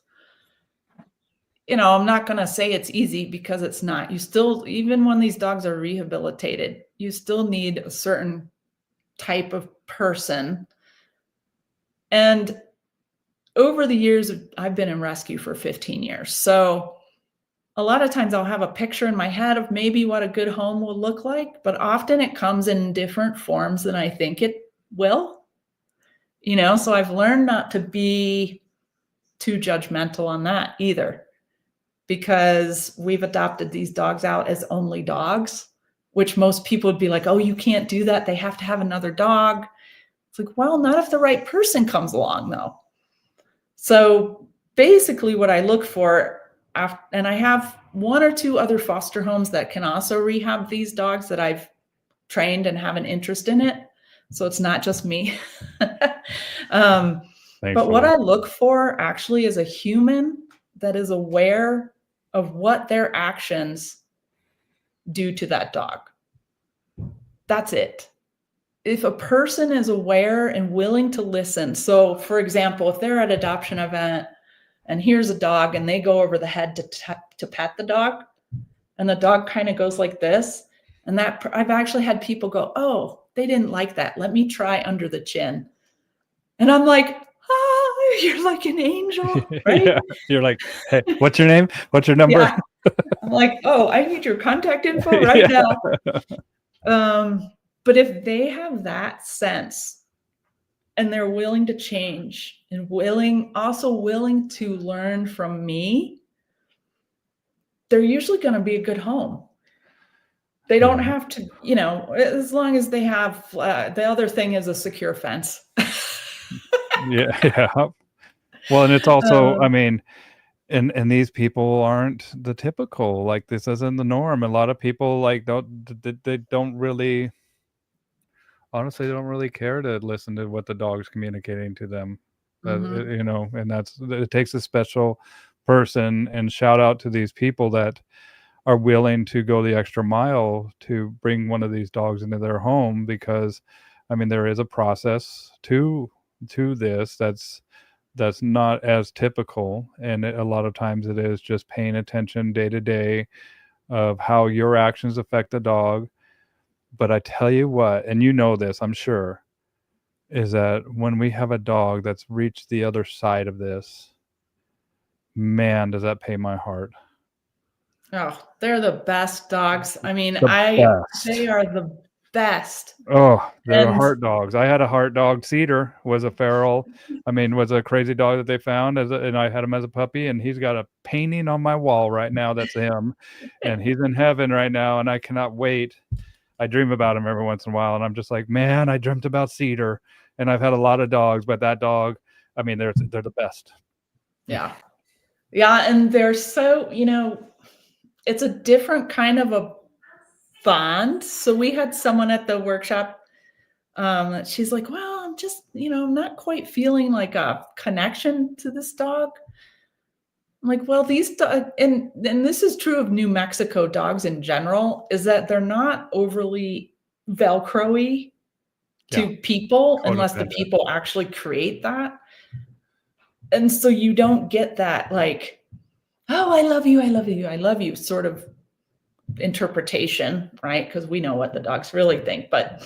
I'm not going to say it's easy, because it's not. You still, even when these dogs are rehabilitated, you still need a certain type of person. And over the years, I've been in rescue for 15 years. So a lot of times I'll have a picture in my head of maybe what a good home will look like, but often it comes in different forms than I think it will. So I've learned not to be too judgmental on that either, because we've adopted these dogs out as only dogs, which most people would be like, oh, you can't do that. They have to have another dog. It's like, well, not if the right person comes along, though. So basically what I look for, and I have one or two other foster homes that can also rehab these dogs that I've trained and have an interest in it. So it's not just me. But what I look for actually is a human that is aware of what their actions do to that dog. That's it. If a person is aware and willing to listen. So for example, if they're at an adoption event and here's a dog, and they go over the head to pet the dog, and the dog kind of goes like this. And that I've actually had people go, oh, they didn't like that. Let me try under the chin. And I'm like, oh, you're like an angel, right? Yeah. You're like, hey, what's your name? What's your number? Yeah. I'm like, oh, I need your contact info right now. But if they have that sense and they're willing to change and also willing to learn from me, they're usually going to be a good home. They don't have to, as long as they have, the other thing is a secure fence. Yeah. Well, and it's also, I mean, and these people aren't the typical, like this isn't the norm. A lot of people like they don't really, honestly, they don't really care to listen to what the dog's communicating to them. And it takes a special person, and shout out to these people that are willing to go the extra mile to bring one of these dogs into their home, because I mean there is a process to this that's not as typical, and a lot of times it is just paying attention day to day of how your actions affect the dog. But I tell you what, and you know this, I'm sure, is that when we have a dog that's reached the other side of this, man, does that pay my heart. Oh, they're the best dogs. I mean, they are the best. Oh, they're Hart dogs. I had a Hart dog. Cedar was a feral. I mean, was a crazy dog that they found, and I had him as a puppy, and he's got a painting on my wall right now. That's him, and he's in heaven right now, and I cannot wait. I dream about him every once in a while, and I'm just like, man, I dreamt about Cedar, and I've had a lot of dogs, but that dog, I mean, they're the best. Yeah. Yeah, and they're so, it's a different kind of a bond. So we had someone at the workshop, she's like, well, I'm just, not quite feeling like a connection to this dog. I'm like, well, these dogs, and this is true of New Mexico dogs in general, is that they're not overly Velcro-y to people unless the people actually create that. And so you don't get that like, oh, I love you, I love you, I love you sort of interpretation, right? Because we know what the dogs really think, but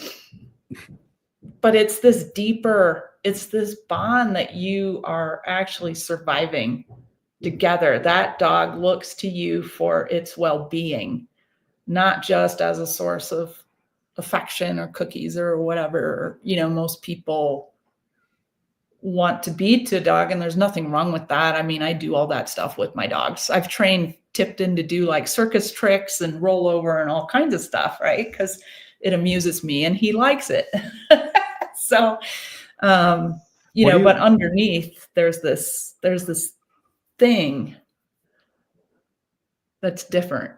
it's this deeper, it's this bond that you are actually surviving together. That dog looks to you for its well-being, not just as a source of affection or cookies or whatever, most people want to be to a dog, and there's nothing wrong with that. I mean, I do all that stuff with my dogs. I've tipped in to do like circus tricks and roll over and all kinds of stuff, right? Because it amuses me and he likes it. So, but underneath there's this thing that's different.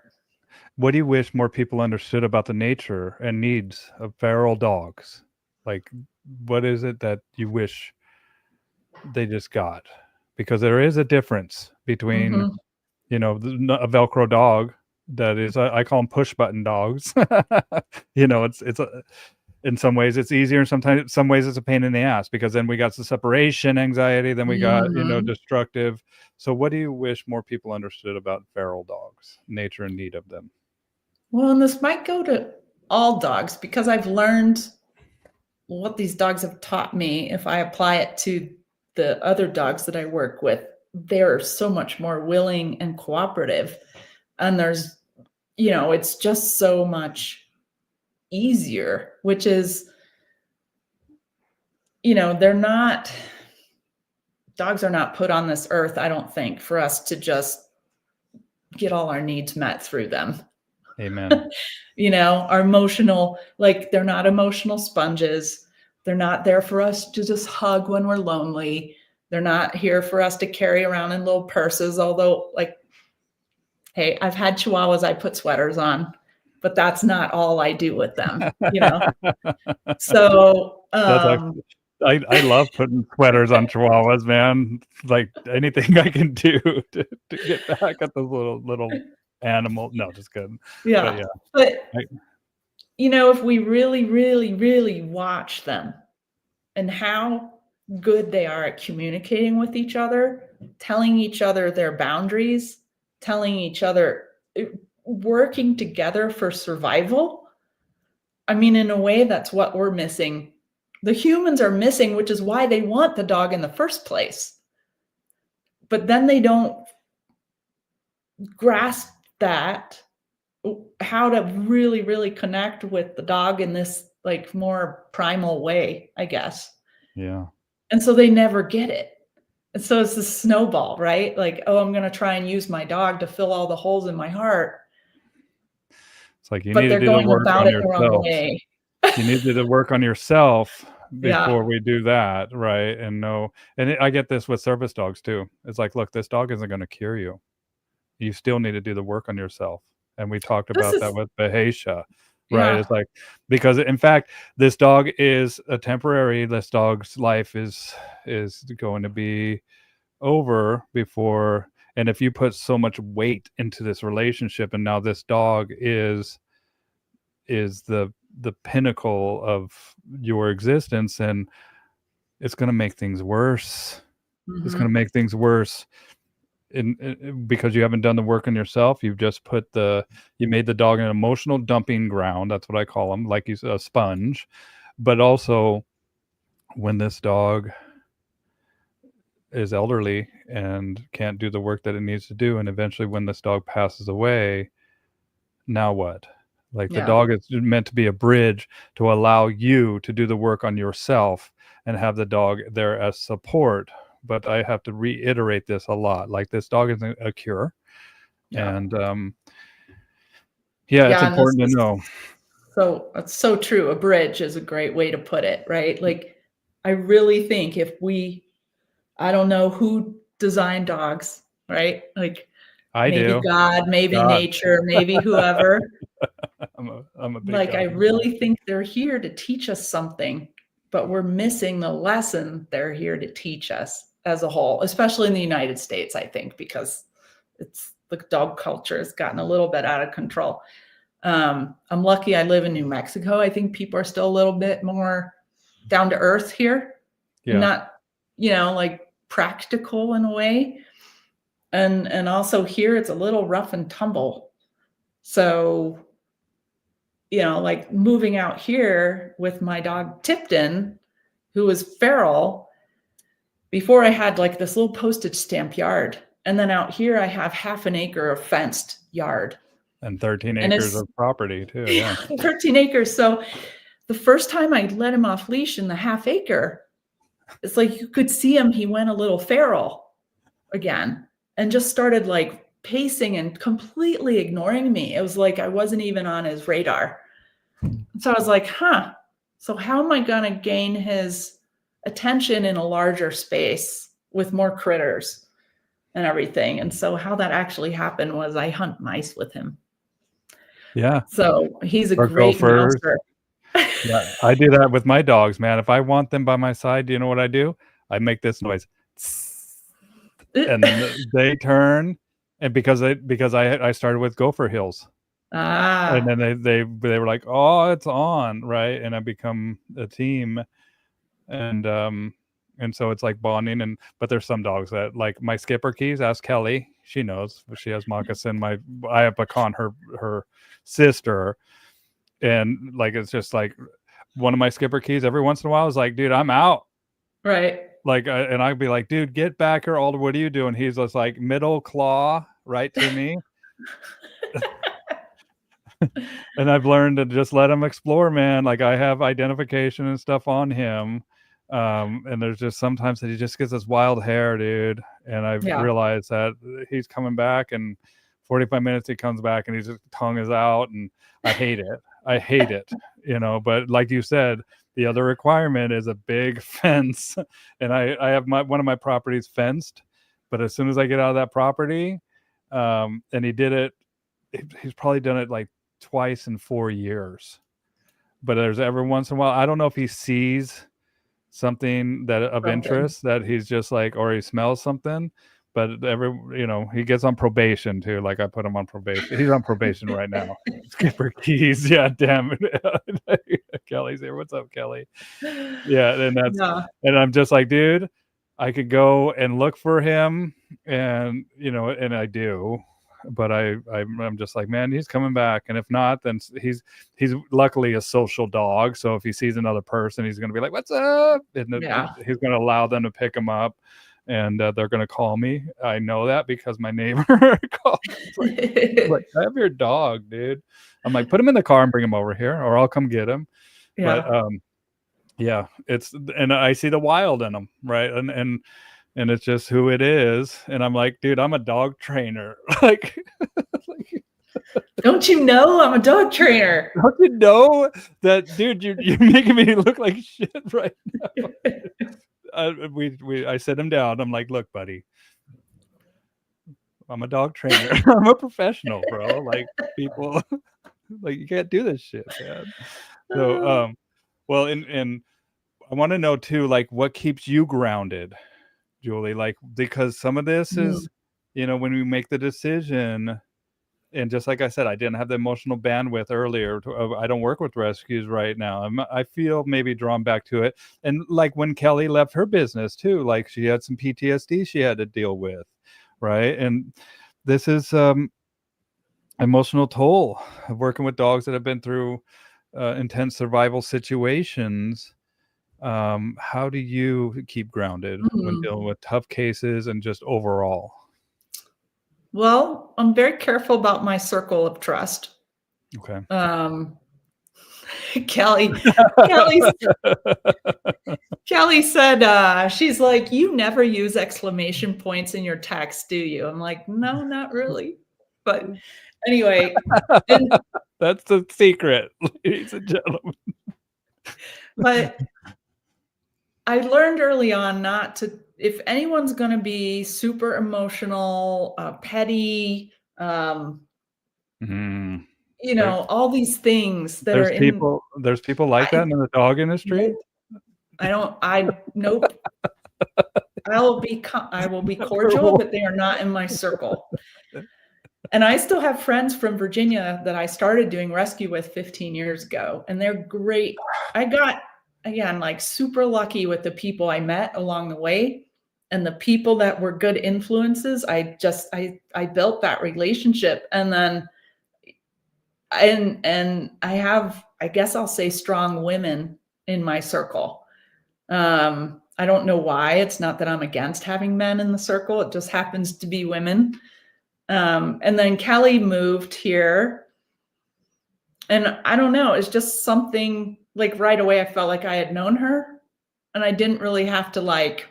What do you wish more people understood about the nature and needs of feral dogs? Like, what is it that you wish they just got? Because there is a difference between, a Velcro dog that is, I call them push button dogs. It's in some ways it's easier, and some ways it's a pain in the ass, because then we got the separation anxiety, then we got, destructive. So what do you wish more people understood about feral dogs, nature and need of them? Well, and this might go to all dogs, because I've learned what these dogs have taught me. If I apply it to the other dogs that I work with, they're so much more willing and cooperative. And there's, it's just so much easier, which is, dogs are not put on this earth, I don't think, for us to just get all our needs met through them. Amen. Our emotional, like, they're not emotional sponges. They're not there for us to just hug when we're lonely. They're not here for us to carry around in little purses. Although, like, hey, I've had Chihuahuas I put sweaters on, but that's not all I do with them, So I love putting sweaters on Chihuahuas, man. Like anything I can do to get back at those little animal. No, just kidding. Yeah. But if we really, really, really watch them and how good they are at communicating with each other, telling each other their boundaries, telling each other, working together for survival. I mean, in a way, that's what we're missing. The humans are missing, which is why they want the dog in the first place. But then they don't grasp that, how to really, really connect with the dog in this like more primal way, I guess. Yeah. And so they never get it. And so it's this snowball, right? Like, oh, I'm going to try and use my dog to fill all the holes in my heart. It's like you But need to they're do the going work about on it the wrong yourself. way. You need to do the work on yourself before Yeah. we do that, right? And I get this with service dogs too. It's like, look, this dog isn't going to cure you. You still need to do the work on yourself. And we talked This about that is, with Bahesha, right? yeah. It's like, because in fact, this dog is a temporary. This dog's life is going to be over before. And if you put so much weight into this relationship, and now this dog is the pinnacle of your existence, and it's going to make things worse. It's going to make things worse because you haven't done the work on yourself. You've just you made the dog an emotional dumping ground. That's what I call them, like he's a sponge. But also, when this dog is elderly and can't do the work that it needs to do, and eventually when this dog passes away, now what? Like, the dog is meant to be a bridge to allow you to do the work on yourself and have the dog there as support. But I have to reiterate this a lot. Like, this dog isn't a cure. And it's important to know. So it's so true. A bridge is a great way to put it, right? Like, I really think if I don't know who designed dogs, right? Like, maybe do. God, maybe nature, maybe whoever. I'm a big Like, God. I really think they're here to teach us something, but we're missing the lesson they're here to teach us as a whole, especially in the United States, I think, because the dog culture has gotten a little bit out of control. I'm lucky I live in New Mexico. I think people are still a little bit more down to earth here. Yeah. Not, like practical in a way. And also here it's a little rough and tumble. So, like moving out here with my dog Tipton, who was feral, before I had like this little postage stamp yard. And then out here I have half an acre of fenced yard. And 13 acres of property too. Yeah. 13 acres. So the first time I let him off leash in the half acre, it's like you could see him. He went a little feral again and just started like pacing and completely ignoring me. It was like I wasn't even on his radar. So I was like, so how am I going to gain his attention in a larger space with more critters and everything? And so how that actually happened was I hunt mice with him. Yeah. So he's a great mouser. Yeah, I do that with my dogs, man. If I want them by my side, do you know what I do? I make this noise, and then they turn, and because I started with Gopher Hills, and then they were like, oh, it's on, right? And I become a team, and so it's like bonding. But there's some dogs that, like my Skipper Keys. Ask Kelly, she knows. She has Moccasin. I have Pecan, her sister. And like, it's just like one of my Skipper Keys every once in a while is like, dude, I'm out. Right. Like, and I'd be like, dude, get back here, Alder. What are you doing? He's just like middle claw right to me. And I've learned to just let him explore, man. Like, I have identification and stuff on him. And there's just sometimes that he just gets this wild hair, dude. And I've realized that he's coming back, and 45 minutes he comes back and his tongue is out, and I hate it. But like you said, the other requirement is a big fence. And I have one of my properties fenced, but as soon as I get out of that property, and he did it, he's probably done it like twice in 4 years. But there's every once in a while, I don't know if he sees something that of interest that he's just like, or he smells something. But he gets on probation too. Like, I put him on probation. He's on probation right now. Skipper Keys. Yeah, damn it. Kelly's here. What's up, Kelly? Yeah, and and I'm just like, dude, I could go and look for him, and and I do, but I'm just like, man, he's coming back, and if not, then he's luckily a social dog, so if he sees another person, he's going to be like, what's up, and he's going to allow them to pick him up, and they're going to call me. I know that because my neighbor called. Like, I have your dog, dude. I'm like, put him in the car and bring him over here, or I'll come get him. Yeah. But yeah, and I see the wild in them, right? And it's just who it is. And I'm like, dude, I'm a dog trainer. like, don't you know I'm a dog trainer? Don't you know that, dude? You're making me look like shit right now. I sit him down. I'm like, look, buddy, I'm a dog trainer. I'm a professional, bro. Like, people, like, you can't do this shit, man. So, well, and I want to know too, like, what keeps you grounded, Julie? Like, because some of this is, when we make the decision, and just like I said, I didn't have the emotional bandwidth earlier. I don't work with rescues right now. I feel maybe drawn back to it. And like when Kelly left her business too, like she had some PTSD she had to deal with, right? And this is emotional toll of working with dogs that have been through intense survival situations. How do you keep grounded when dealing with tough cases and just overall? Well, I'm very careful about my circle of trust. Okay. Kelly said, she's like, you never use exclamation points in your text, do you? I'm like, no, not really. But anyway. That's the secret, ladies and gentlemen. But I learned early on not to, if anyone's going to be super emotional, petty, all these things that are in. There's people like that in the dog industry. Nope. I will be cordial, but they are not in my circle. And I still have friends from Virginia that I started doing rescue with 15 years ago, and they're great. I got, again, like super lucky with the people I met along the way, and the people that were good influences. I built that relationship, and then, and I have, I guess I'll say, strong women in my circle. I don't know why. It's not that I'm against having men in the circle. It just happens to be women. And then Kelly moved here, and I don't know, it's just something, like right away I felt like I had known her, and I didn't really have to like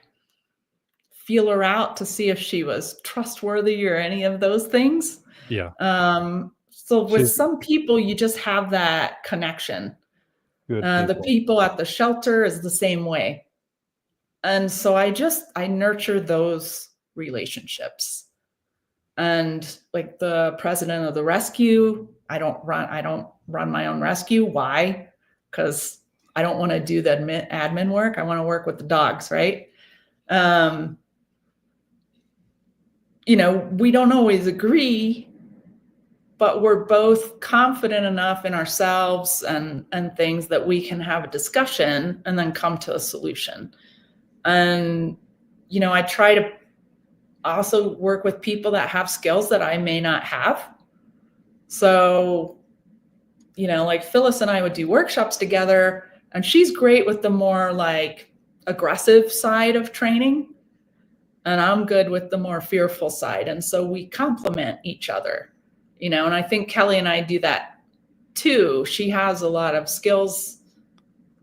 feel her out to see if she was trustworthy or any of those things. Yeah. So with some people, you just have that connection. The people at the shelter is the same way. And so I nurture those relationships. And like the president of the rescue, I don't run my own rescue. Why? Because I don't want to do the admin work. I want to work with the dogs, right? We don't always agree, but we're both confident enough in ourselves and things that we can have a discussion and then come to a solution. And, I try to also work with people that have skills that I may not have. So, like Phyllis and I would do workshops together, and she's great with the more like aggressive side of training, and I'm good with the more fearful side. And so we complement each other, and I think Kelly and I do that too. She has a lot of skills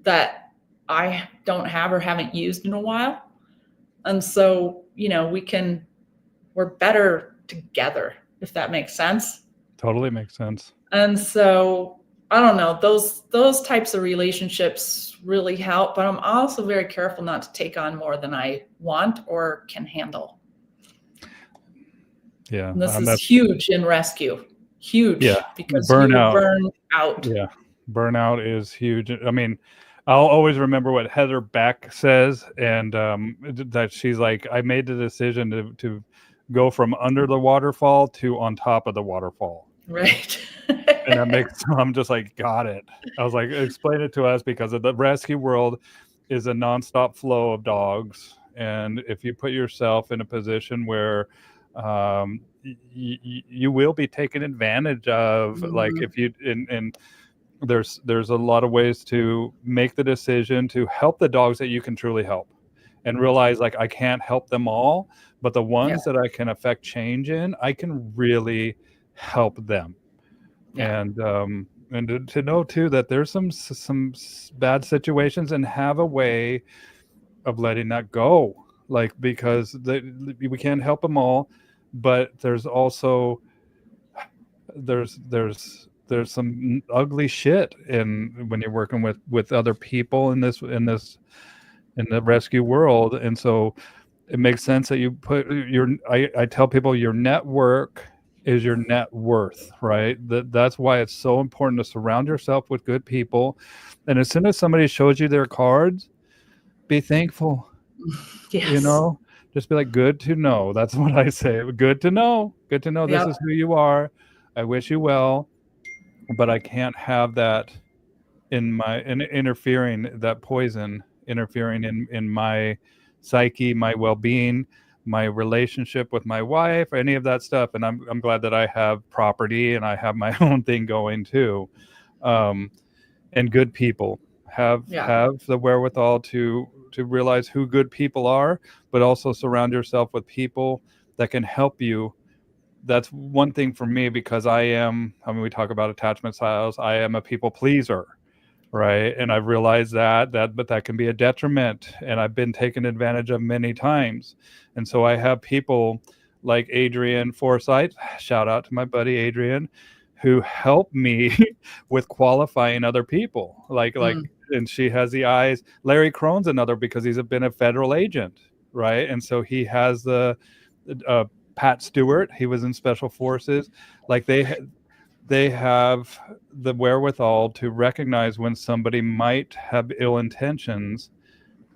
that I don't have or haven't used in a while. And so, we're better together, if that makes sense. Totally makes sense. And so, I don't know, those types of relationships really help, but I'm also very careful not to take on more than I want or can handle. Yeah. And this is huge in rescue. Huge. Yeah. Because burnout. You burn out. Yeah. Burnout is huge. I mean, I'll always remember what Heather Beck says, and that she's like, I made the decision to go from under the waterfall to on top of the waterfall. Right. And that makes, I'm just like, got it. I was like, explain it to us, because the rescue world is a nonstop flow of dogs, And if you put yourself in a position where you will be taken advantage of, like if you and there's a lot of ways to make the decision to help the dogs that you can truly help, and realize like I can't help them all, but the ones that I can affect change in, I can really help them. And to know too that there's some bad situations, and have a way of letting that go, like because we can't help them all, but there's also there's some ugly shit in when you're working with other people in the rescue world. And so it makes sense that you put I tell people your network is your net worth, right? That's why it's so important to surround yourself with good people. And as soon as somebody shows you their cards, be thankful. Just be like, good to know. That's what I say. Good to know this is who you are. I wish you well, but I can't have that interfering, that poison interfering in my psyche, my well-being, my relationship with my wife, any of that stuff. And I'm glad that I have property and I have my own thing going too. And good people have the wherewithal to realize who good people are, but also surround yourself with people that can help you. That's one thing for me, because we talk about attachment styles. I am a people pleaser, right? And I've realized but that can be a detriment, and I've been taken advantage of many times. And so I have people like Adrian Forsyth, shout out to my buddy Adrian, who help me with qualifying other people. And she has the eyes. Larry Crone's another, because he's been a federal agent, right? And so he has the Pat Stewart, he was in Special Forces. Like they have the wherewithal to recognize when somebody might have ill intentions.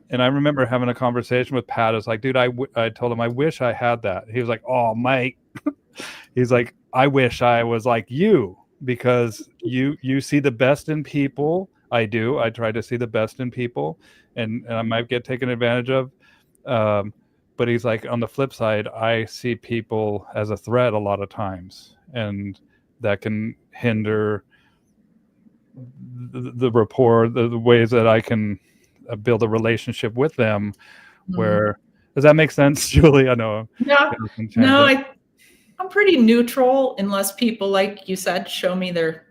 And I remember having a conversation with Pat. I was like, dude, I told him, I wish I had that. He was like, oh, Mike. He's like, I wish I was like you, because you see the best in people. I do. I try to see the best in people, and I might get taken advantage of. But he's like, on the flip side, I see people as a threat a lot of times, and that can hinder the rapport, the ways that I can build a relationship with them. Where, does that make sense, Julie? I know. Yeah. No, I'm pretty neutral, unless people, like you said, show me their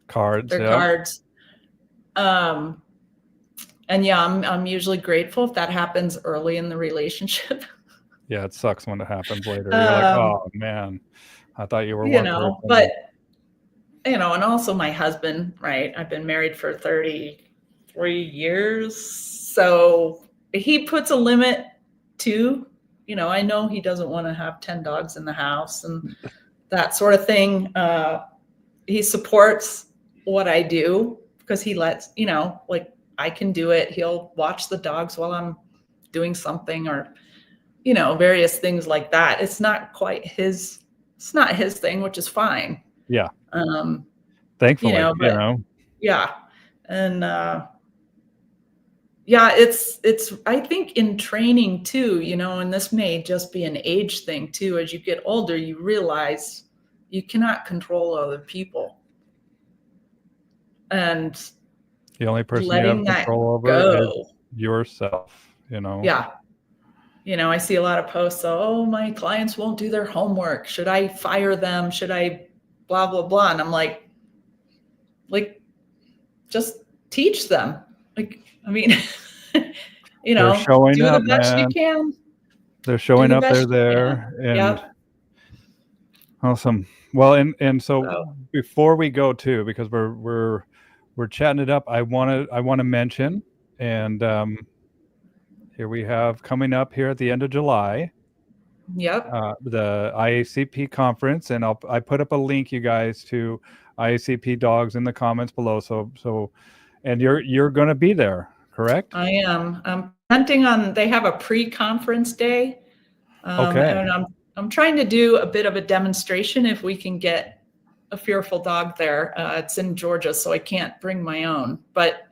cards. And I'm usually grateful if that happens early in the relationship. Yeah, it sucks when it happens later. You're like, oh man, I thought you were one person. But and also my husband, right? I've been married for 33 years. So he puts a limit too. I know he doesn't want to have 10 dogs in the house and that sort of thing. He supports what I do, because he lets, like I can do it. He'll watch the dogs while I'm doing something, or, various things like that. It's not quite his thing, which is fine. Yeah. Thankfully, Yeah. And, it's, I think in training too, and this may just be an age thing too. As you get older, you realize you cannot control other people. And the only person you have control over is yourself, Yeah. I see a lot of posts, oh, my clients won't do their homework. Should I fire them? Should I blah, blah, blah? And I'm like, just teach them. They're showing do up, the best man. you can. They're showing up. They're there. And awesome. Well, and so before we go too, because we're chatting it up, I want to mention, and here we have coming up here at the end of July. Yep. The IACP conference, and I put up a link, you guys, to IACP Dogs in the comments below. So, and you're going to be there, correct? I am. I'm hunting on. They have a pre-conference day. Okay. And I'm trying to do a bit of a demonstration if we can get a fearful dog there. It's in Georgia, so I can't bring my own, but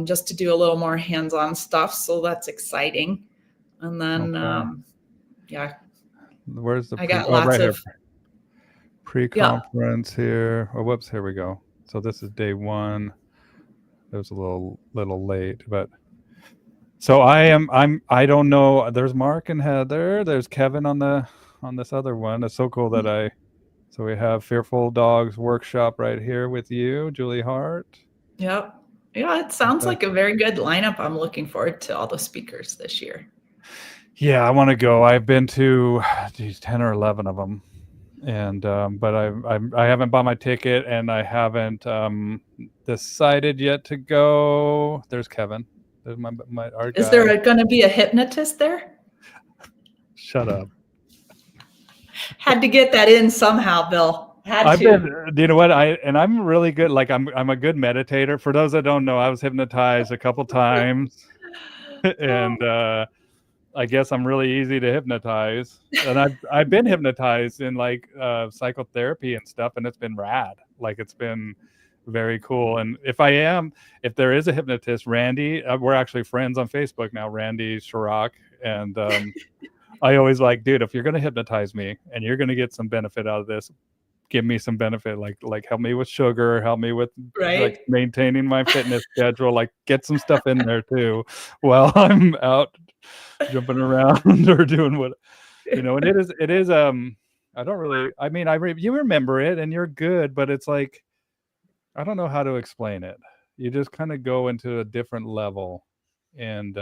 just to do a little more hands-on stuff. So that's exciting. And then, Okay. yeah, Where's the I got oh, lots right here. of, yeah, Pre-conference here. Oh, whoops, here we go. So this is day 1. It was a little late, but so I don't know. There's Mark and Heather. There's Kevin on this other one. It's so cool that so we have Fearful Dogs Workshop right here with you, Julie Hart. yep. Yeah, it sounds like a very good lineup. I'm looking forward to all the speakers this year. Yeah, I want to go. I've been to 10 or 11 of them. And but I haven't bought my ticket, and I haven't decided yet to go. There's Kevin. There's our guy. Is there going to be a hypnotist there? Shut up. Had to get that in somehow, Bill. Had to. You know what? I'm really good. Like I'm a good meditator. For those that don't know, I was hypnotized a couple times, and I guess I'm really easy to hypnotize. And I've been hypnotized in like psychotherapy and stuff, and it's been rad. Like it's been very cool. And if there is a hypnotist, Randy, we're actually friends on Facebook now, Randy Chirac, and I always like, dude, if you're going to hypnotize me and you're going to get some benefit out of this, give me some benefit, like help me with sugar, help me with like maintaining my fitness schedule, like get some stuff in there too while I'm out jumping around or doing what, and it is I don't really, I mean, you remember it and you're good, but it's like I don't know how to explain it. You just kind of go into a different level. And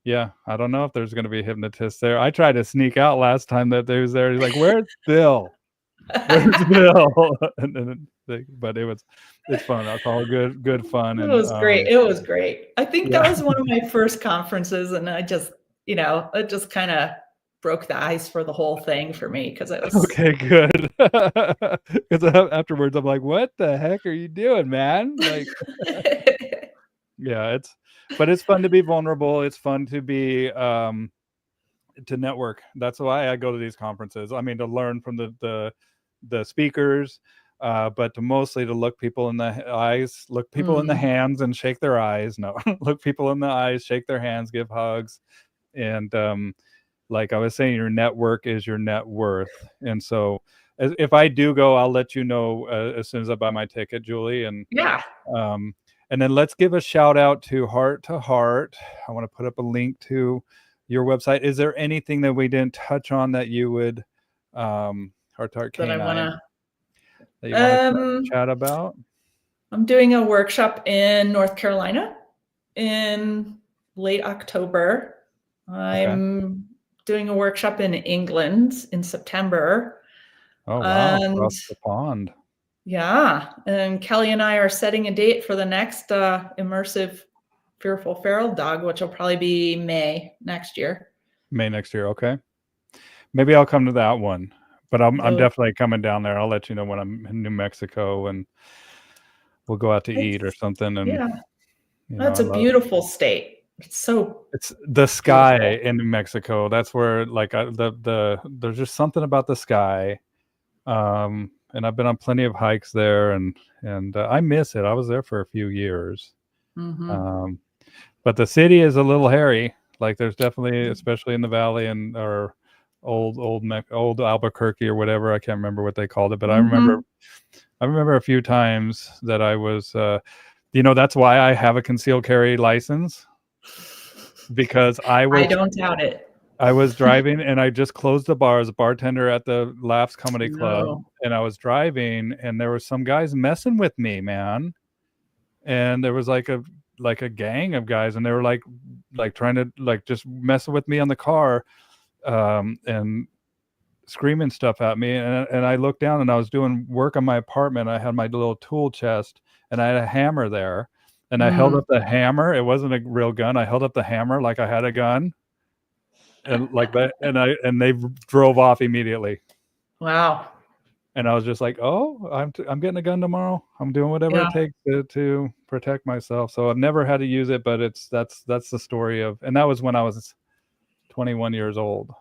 yeah, I don't know if there's going to be a hypnotist there. I tried to sneak out last time that they was there. He's like, "Where's Bill? Where's Bill?" But it's fun. It's all good fun. It was great. It was great. I think that was one of my first conferences, and I just, it just kind of broke the ice for the whole thing for me because it was okay. Good. Because afterwards, I'm like, "What the heck are you doing, man?" Like, yeah, but it's fun to be vulnerable. It's fun to be to network. That's why I go to these conferences. I mean, to learn from the speakers, but to look people in the eyes, look people in the hands and shake their eyes. No, look people in the eyes, shake their hands, give hugs. And like I was saying, your network is your net worth. And so if I do go, I'll let you know as soon as I buy my ticket, Julie. And yeah. And then let's give a shout out to Hart. I want to put up a link to your website. Is there anything that we didn't touch on that you would Hart Canine that you want to chat about? I'm doing a workshop in North Carolina in late October. I'm doing a workshop in England in September. Oh wow, across the pond. Yeah, and Kelly and I are setting a date for the next immersive Fearful Feral Dog, which will probably be May next year. Okay. Maybe I'll come to that one, but I'm definitely coming down there. I'll let you know when I'm in New Mexico, and we'll go out to eat or something. And yeah, that's a beautiful state. It's the sky beautiful. In New Mexico. That's where like there's just something about the sky. And I've been on plenty of hikes there, and I miss it. I was there for a few years. But the city is a little hairy. Like there's definitely, especially in the valley and or old Albuquerque or whatever. I can't remember what they called it, but I remember a few times that I was, that's why I have a concealed carry license, because I don't doubt it. I was driving and I just closed the bar as a bartender at the Laughs Comedy Club, and I was driving and there were some guys messing with me, man. And there was like a gang of guys, and they were like trying to like just mess with me on the car, and screaming stuff at me. And I looked down and I was doing work on my apartment. I had my little tool chest and I had a hammer there, and I held up the hammer. It wasn't a real gun. I held up the hammer like I had a gun. And like that, and they drove off immediately. Wow. And I was just like, oh, I'm getting a gun tomorrow. I'm doing whatever it takes to protect myself. So I've never had to use it, but that's the story of, and that was when I was 21 years old.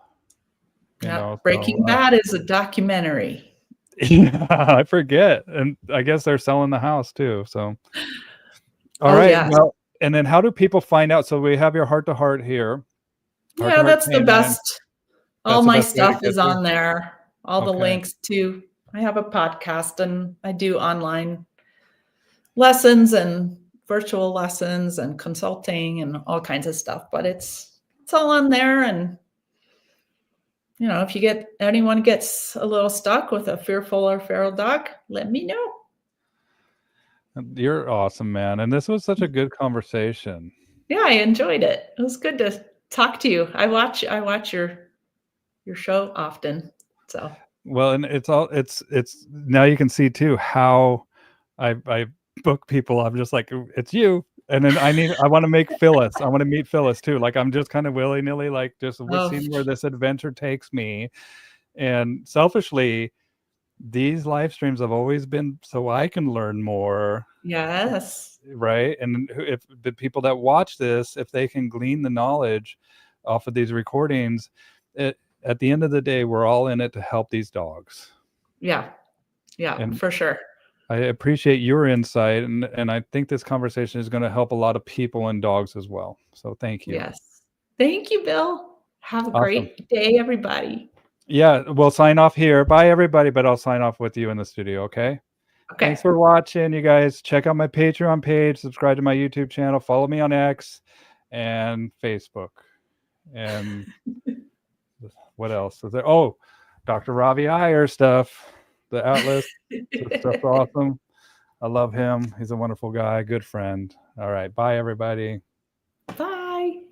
Breaking Bad is a documentary. Yeah, I forget. And I guess they're selling the house too. So all right. Yeah. Well, and then how do people find out? So we have your Heart to Heart here. Yeah, that's the Canine. best. All That's the my best way to stuff get is there. on there. All the Okay. links to, I have a podcast and I do online lessons and virtual lessons and consulting and all kinds of stuff, but it's all on there. And if anyone gets a little stuck with a fearful or feral dog, let me know. You're awesome, man. And this was such a good conversation. Yeah, I enjoyed it. It was good to talk to you. I watch your show often. So Well, and it's now you can see too how I book people. I'm just like, it's you. And then I want to make Phyllis. I want to meet Phyllis too. Like I'm just kind of willy-nilly, like just seeing where this adventure takes me. And selfishly, these live streams have always been so I can learn more. yes. Right. And if the people that watch this, if they can glean the knowledge off of these recordings, at the end of the day, we're all in it to help these dogs. Yeah. Yeah, And for sure. I appreciate your insight, and I think this conversation is going to help a lot of people and dogs as well. So thank you. Yes. Thank you, Bill. Have a Awesome. great day, everybody. Yeah, we'll sign off here. Bye, everybody, but I'll sign off with you in the studio, okay? Okay. Thanks for watching, you guys. Check out my Patreon page, subscribe to my YouTube channel, follow me on X and Facebook. And what else is there? Oh, Dr. Ravi Iyer stuff, the Atlas. This stuff's awesome. I love him. He's a wonderful guy, good friend. All right. Bye, everybody. Bye.